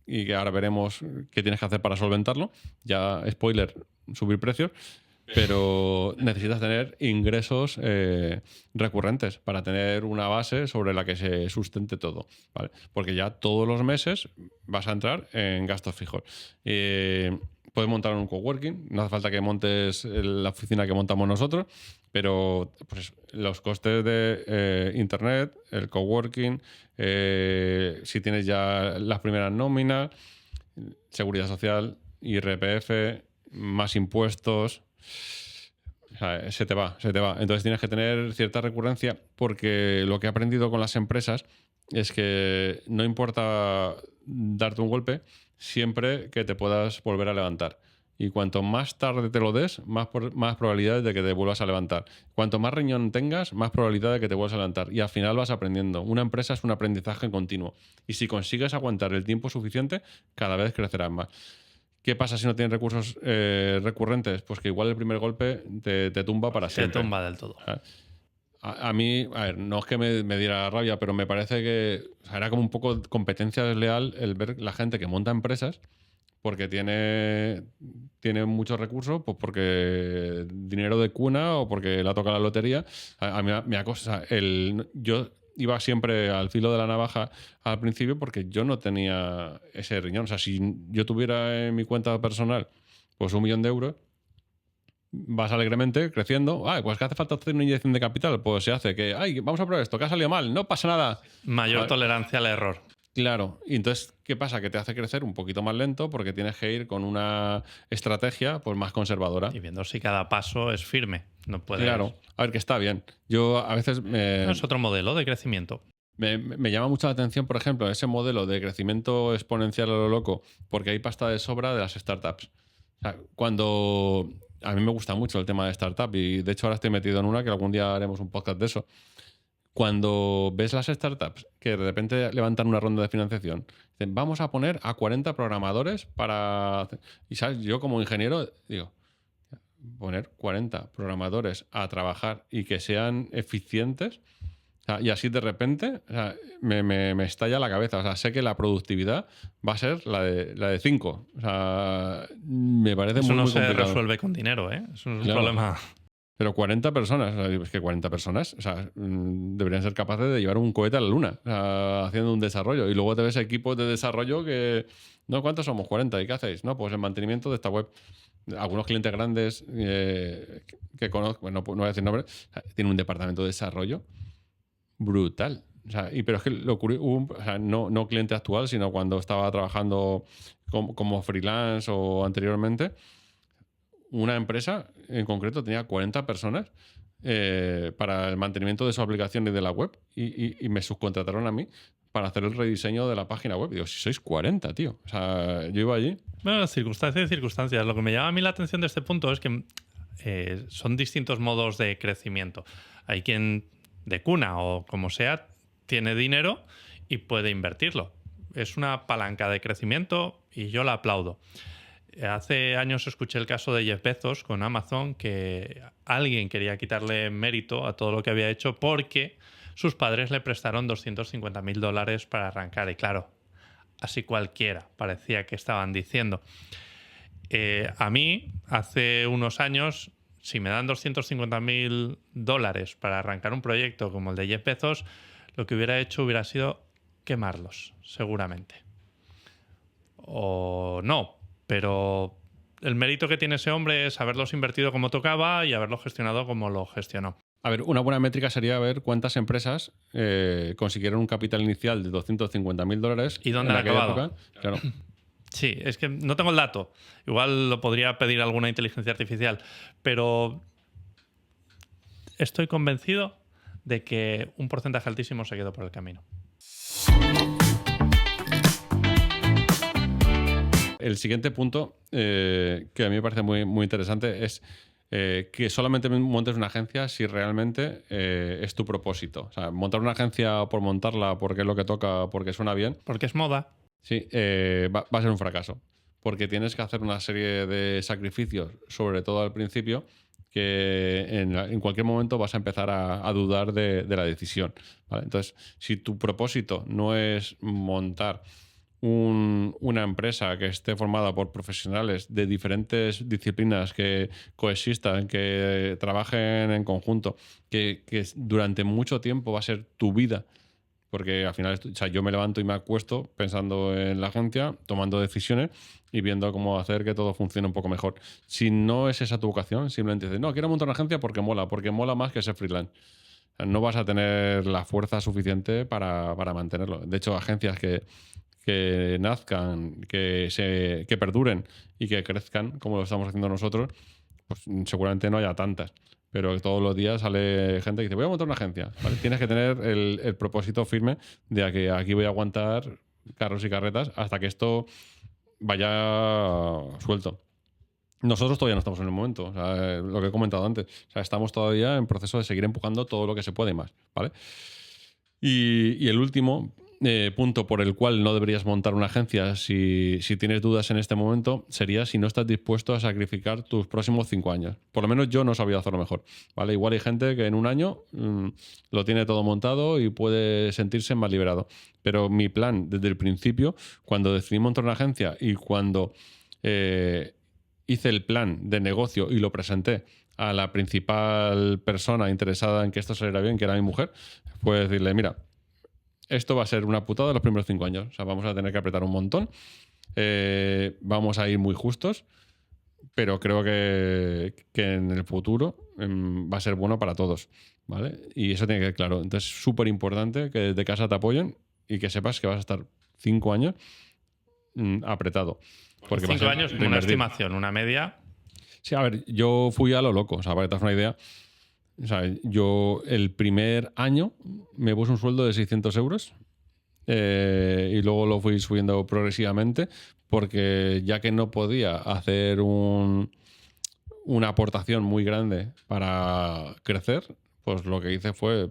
[SPEAKER 2] y que ahora veremos qué tienes que hacer para solventarlo. Ya, spoiler, subir precios, pero necesitas tener ingresos recurrentes para tener una base sobre la que se sustente todo, ¿vale? Porque ya todos los meses vas a entrar en gastos fijos. Puedes montar un coworking, no hace falta que montes la oficina que montamos nosotros, pero pues, los costes de internet, el coworking, si tienes ya las primeras nóminas, seguridad social, IRPF, más impuestos, o sea, se te va. Entonces tienes que tener cierta recurrencia, porque lo que he aprendido con las empresas es que no importa darte un golpe siempre que te puedas volver a levantar. Y cuanto más tarde te lo des, más probabilidades de que te vuelvas a levantar. Cuanto más riñón tengas, más probabilidad de que te vuelvas a levantar. Y al final vas aprendiendo. Una empresa es un aprendizaje continuo. Y si consigues aguantar el tiempo suficiente, cada vez crecerás más. ¿Qué pasa si no tienes recursos recurrentes? Pues que igual el primer golpe te tumba para siempre.
[SPEAKER 1] Te tumba del todo.
[SPEAKER 2] A mí, a ver, no es que me diera rabia, pero me parece que era como un poco competencia desleal el ver la gente que monta empresas porque tiene muchos recursos, pues porque dinero de cuna o porque le ha tocado la lotería. A mí me acosa. Yo iba siempre al filo de la navaja al principio porque yo no tenía ese riñón. O sea, si yo tuviera en mi cuenta personal pues 1 millón de euros, vas alegremente creciendo. Pues que hace falta hacer una inyección de capital. Pues se hace que, vamos a probar esto, que ha salido mal, no pasa nada.
[SPEAKER 1] Mayor tolerancia al error.
[SPEAKER 2] Claro, y entonces, ¿qué pasa? Que te hace crecer un poquito más lento porque tienes que ir con una estrategia pues más conservadora.
[SPEAKER 1] Y viendo si cada paso es firme. No puedes...
[SPEAKER 2] Claro, a ver, que está bien. Yo a veces...
[SPEAKER 1] es otro modelo de crecimiento.
[SPEAKER 2] Me llama mucho la atención, por ejemplo, ese modelo de crecimiento exponencial a lo loco, porque hay pasta de sobra de las startups. O sea, cuando... A mí me gusta mucho el tema de startup y de hecho ahora estoy metido en una que algún día haremos un podcast de eso. Cuando ves las startups que de repente levantan una ronda de financiación, dicen, vamos a poner a 40 programadores para... Y sabes, yo como ingeniero digo, poner 40 programadores a trabajar y que sean eficientes, o sea, y así de repente, o sea, me estalla la cabeza. O sea, sé que la productividad va a ser la de 5. O sea, me parece
[SPEAKER 1] eso
[SPEAKER 2] muy complicado.
[SPEAKER 1] Eso no se resuelve con dinero, ¿eh? Eso es un problema...
[SPEAKER 2] Pero 40 personas, es que 40 personas, o sea, deberían ser capaces de llevar un cohete a la luna, o sea, haciendo un desarrollo. Y luego te ves equipos de desarrollo que, no, ¿cuántos somos? 40. ¿Y qué hacéis? No, pues el mantenimiento de esta web. Algunos clientes grandes que conozco, bueno, no voy a decir nombres, tienen un departamento de desarrollo brutal. O sea, pero es que lo curioso, o sea, no cliente actual, sino cuando estaba trabajando como freelance o anteriormente, una empresa en concreto tenía 40 personas para el mantenimiento de su aplicación y de la web y me subcontrataron a mí para hacer el rediseño de la página web. Digo, si sois 40, tío. O sea, yo iba allí.
[SPEAKER 1] Bueno, circunstancias. Lo que me llama a mí la atención de este punto es que son distintos modos de crecimiento. Hay quien de cuna o como sea tiene dinero y puede invertirlo. Es una palanca de crecimiento y yo la aplaudo. Hace años escuché el caso de Jeff Bezos con Amazon, que alguien quería quitarle mérito a todo lo que había hecho porque sus padres le prestaron $250,000 para arrancar. Y claro, así cualquiera parecía que estaban diciendo. A mí, hace unos años, si me dan $250,000 para arrancar un proyecto como el de Jeff Bezos, lo que hubiera hecho hubiera sido quemarlos, seguramente. O no. Pero el mérito que tiene ese hombre es haberlos invertido como tocaba y haberlo gestionado como lo gestionó.
[SPEAKER 2] A ver, una buena métrica sería ver cuántas empresas consiguieron un capital inicial de $250,000.
[SPEAKER 1] ¿Y dónde han acabado?
[SPEAKER 2] Época. Claro.
[SPEAKER 1] Sí, es que no tengo el dato. Igual lo podría pedir alguna inteligencia artificial. Pero estoy convencido de que un porcentaje altísimo se quedó por el camino.
[SPEAKER 2] El siguiente punto, que a mí me parece muy, muy interesante, es que solamente montes una agencia si realmente es tu propósito. O sea, montar una agencia por montarla, porque es lo que toca, porque suena bien.
[SPEAKER 1] Porque es moda.
[SPEAKER 2] Sí, va a ser un fracaso. Porque tienes que hacer una serie de sacrificios, sobre todo al principio, que en cualquier momento vas a empezar a dudar de la decisión, ¿vale? Entonces, si tu propósito no es montar una empresa que esté formada por profesionales de diferentes disciplinas que coexistan, que trabajen en conjunto, que durante mucho tiempo va a ser tu vida, porque al final, o sea, yo me levanto y me acuesto pensando en la agencia, tomando decisiones y viendo cómo hacer que todo funcione un poco mejor. Si no es esa tu vocación, simplemente dices, no, quiero montar una agencia porque mola más que ser freelance. O sea, no vas a tener la fuerza suficiente para mantenerlo. De hecho, agencias que nazcan, que perduren y que crezcan como lo estamos haciendo nosotros, pues seguramente no haya tantas. Pero todos los días sale gente que dice, voy a montar una agencia. ¿Vale? Tienes que tener el propósito firme de que aquí voy a aguantar carros y carretas hasta que esto vaya suelto. Nosotros todavía no estamos en el momento, o sea, lo que he comentado antes. O sea, estamos todavía en proceso de seguir empujando todo lo que se puede y más, ¿vale? Y el último punto por el cual no deberías montar una agencia si tienes dudas en este momento sería si no estás dispuesto a sacrificar tus próximos 5 años. Por lo menos yo no sabía hacerlo mejor, ¿vale? Igual hay gente que en un año lo tiene todo montado y puede sentirse más liberado. Pero mi plan desde el principio, cuando decidí montar una agencia y cuando hice el plan de negocio y lo presenté a la principal persona interesada en que esto saliera bien, que era mi mujer, fue decirle, mira, esto va a ser una putada los primeros 5 años. O sea, vamos a tener que apretar un montón. Vamos a ir muy justos. Pero creo que en el futuro va a ser bueno para todos. ¿Vale? Y eso tiene que quedar claro. Entonces, es súper importante que desde casa te apoyen y que sepas que vas a estar 5 años apretado. Porque
[SPEAKER 1] 5 años como una estimación, una media.
[SPEAKER 2] Sí, a ver, yo fui a lo loco. O sea, para que te hagas una idea, o sea, yo el primer año me puse un sueldo de 600 euros y luego lo fui subiendo progresivamente porque ya que no podía hacer una aportación muy grande para crecer, pues lo que hice fue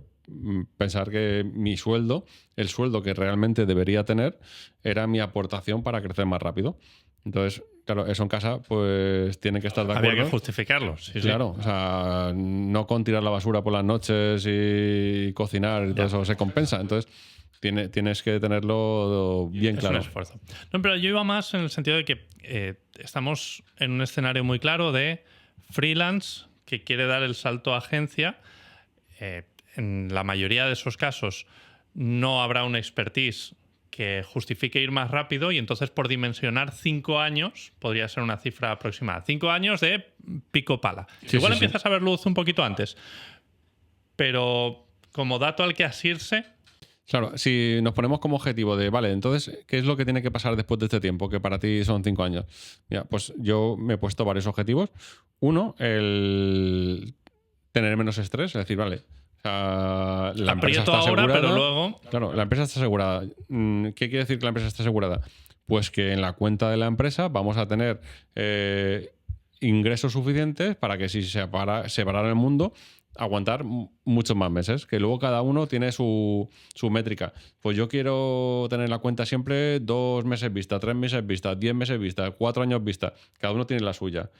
[SPEAKER 2] pensar que mi sueldo, el sueldo que realmente debería tener, era mi aportación para crecer más rápido. Entonces, claro, eso en casa pues tiene que estar de acuerdo.
[SPEAKER 1] Había que justificarlo, sí,
[SPEAKER 2] claro,
[SPEAKER 1] sí.
[SPEAKER 2] O sea, no con tirar la basura por las noches y cocinar y todo eso se compensa. Entonces, tienes que tenerlo bien claro.
[SPEAKER 1] Es un esfuerzo. No, pero yo iba más en el sentido de que estamos en un escenario muy claro de freelance que quiere dar el salto a agencia. En la mayoría de esos casos no habrá una expertise que justifique ir más rápido y entonces por dimensionar 5 años podría ser una cifra aproximada. 5 años de pico pala.
[SPEAKER 2] Sí,
[SPEAKER 1] Igual
[SPEAKER 2] sí,
[SPEAKER 1] empiezas a ver luz un poquito antes, pero como dato al que asirse.
[SPEAKER 2] Claro, si nos ponemos como objetivo de, vale, entonces, ¿qué es lo que tiene que pasar después de este tiempo? Que para ti son 5 años. Mira, pues yo me he puesto varios objetivos. Uno, el tener menos estrés, es decir, vale, o sea, la empresa está
[SPEAKER 1] ahora,
[SPEAKER 2] asegurada.
[SPEAKER 1] pero luego.
[SPEAKER 2] Claro, la empresa está asegurada. ¿Qué quiere decir que la empresa está asegurada? Pues que en la cuenta de la empresa vamos a tener ingresos suficientes para que si se parara el mundo, aguantar muchos más meses, que luego cada uno tiene su métrica. Pues yo quiero tener la cuenta siempre 2 meses vista, 3 meses vista, 10 meses vista, 4 años vista. Cada uno tiene la suya.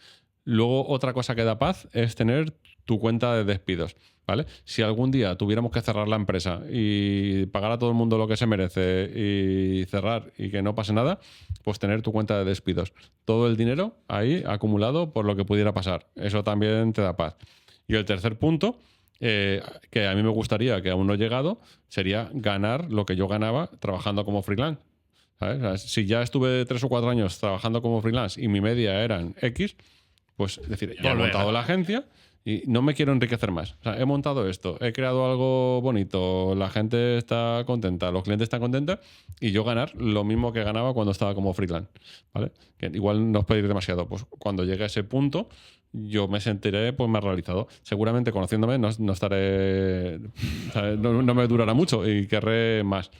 [SPEAKER 2] Luego, otra cosa que da paz es tener tu cuenta de despidos, ¿vale? Si algún día tuviéramos que cerrar la empresa y pagar a todo el mundo lo que se merece y cerrar y que no pase nada, pues tener tu cuenta de despidos. Todo el dinero ahí acumulado por lo que pudiera pasar. Eso también te da paz. Y el tercer punto, que a mí me gustaría, que aún no he llegado, sería ganar lo que yo ganaba trabajando como freelance. ¿Sabes? O sea, si ya estuve 3 o 4 años trabajando como freelance y mi media eran X, pues es decir, ya he montado la agencia y no me quiero enriquecer más. O sea, he montado esto, he creado algo bonito, la gente está contenta, los clientes están contentos y yo ganar lo mismo que ganaba cuando estaba como freelance. ¿Vale? Que igual no os pedir demasiado. Pues cuando llegue a ese punto, yo me sentiré pues más realizado. Seguramente conociéndome no estaré. O sea, no me durará mucho y querré más.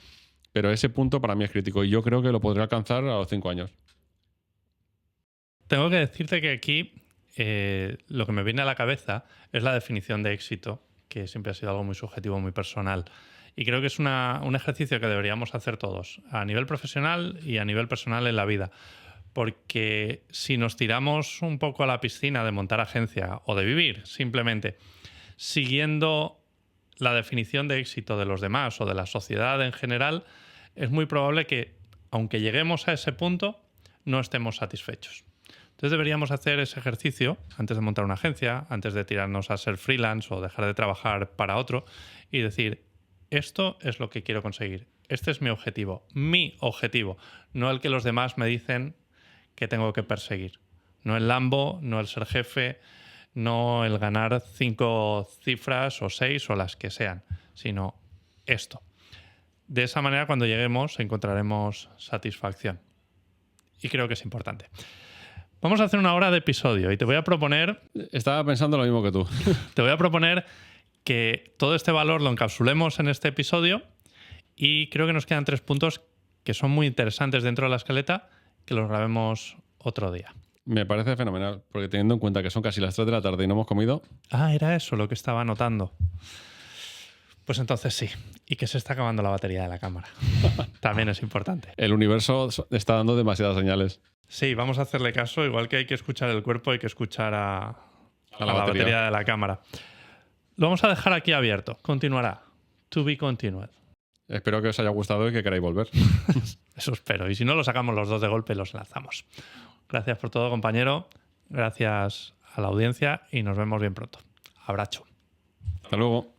[SPEAKER 2] Pero ese punto para mí es crítico y yo creo que lo podré alcanzar a los 5 años.
[SPEAKER 1] Tengo que decirte que aquí lo que me viene a la cabeza es la definición de éxito, que siempre ha sido algo muy subjetivo, muy personal. Y creo que es un ejercicio que deberíamos hacer todos, a nivel profesional y a nivel personal en la vida. Porque si nos tiramos un poco a la piscina de montar agencia o de vivir simplemente siguiendo la definición de éxito de los demás o de la sociedad en general, es muy probable que, aunque lleguemos a ese punto, no estemos satisfechos. Entonces deberíamos hacer ese ejercicio antes de montar una agencia, antes de tirarnos a ser freelance o dejar de trabajar para otro y decir, esto es lo que quiero conseguir, este es mi objetivo, no el que los demás me dicen que tengo que perseguir. No el Lambo, no el ser jefe, no el ganar 5 cifras o 6 o las que sean, sino esto. De esa manera, cuando lleguemos, encontraremos satisfacción. Y creo que es importante. Vamos a hacer 1 hora de episodio y te voy a proponer...
[SPEAKER 2] Estaba pensando lo mismo que tú.
[SPEAKER 1] Te voy a proponer que todo este valor lo encapsulemos en este episodio y creo que nos quedan 3 puntos que son muy interesantes dentro de la escaleta que los grabemos otro día.
[SPEAKER 2] Me parece fenomenal, porque teniendo en cuenta que son casi las 3 de la tarde y no hemos comido,
[SPEAKER 1] Ah, era eso lo que estaba anotando. Pues entonces sí. Y que se está acabando la batería de la cámara. También es importante.
[SPEAKER 2] el universo está dando demasiadas señales.
[SPEAKER 1] Sí, vamos a hacerle caso. Igual que hay que escuchar el cuerpo, hay que escuchar a la batería de la cámara. Lo vamos a dejar aquí abierto. Continuará. To be continued.
[SPEAKER 2] Espero que os haya gustado y que queráis volver.
[SPEAKER 1] Eso espero. Y si no, lo sacamos los dos de golpe y los lanzamos. Gracias por todo, compañero. Gracias a la audiencia y nos vemos bien pronto. Abrazo.
[SPEAKER 2] Hasta luego.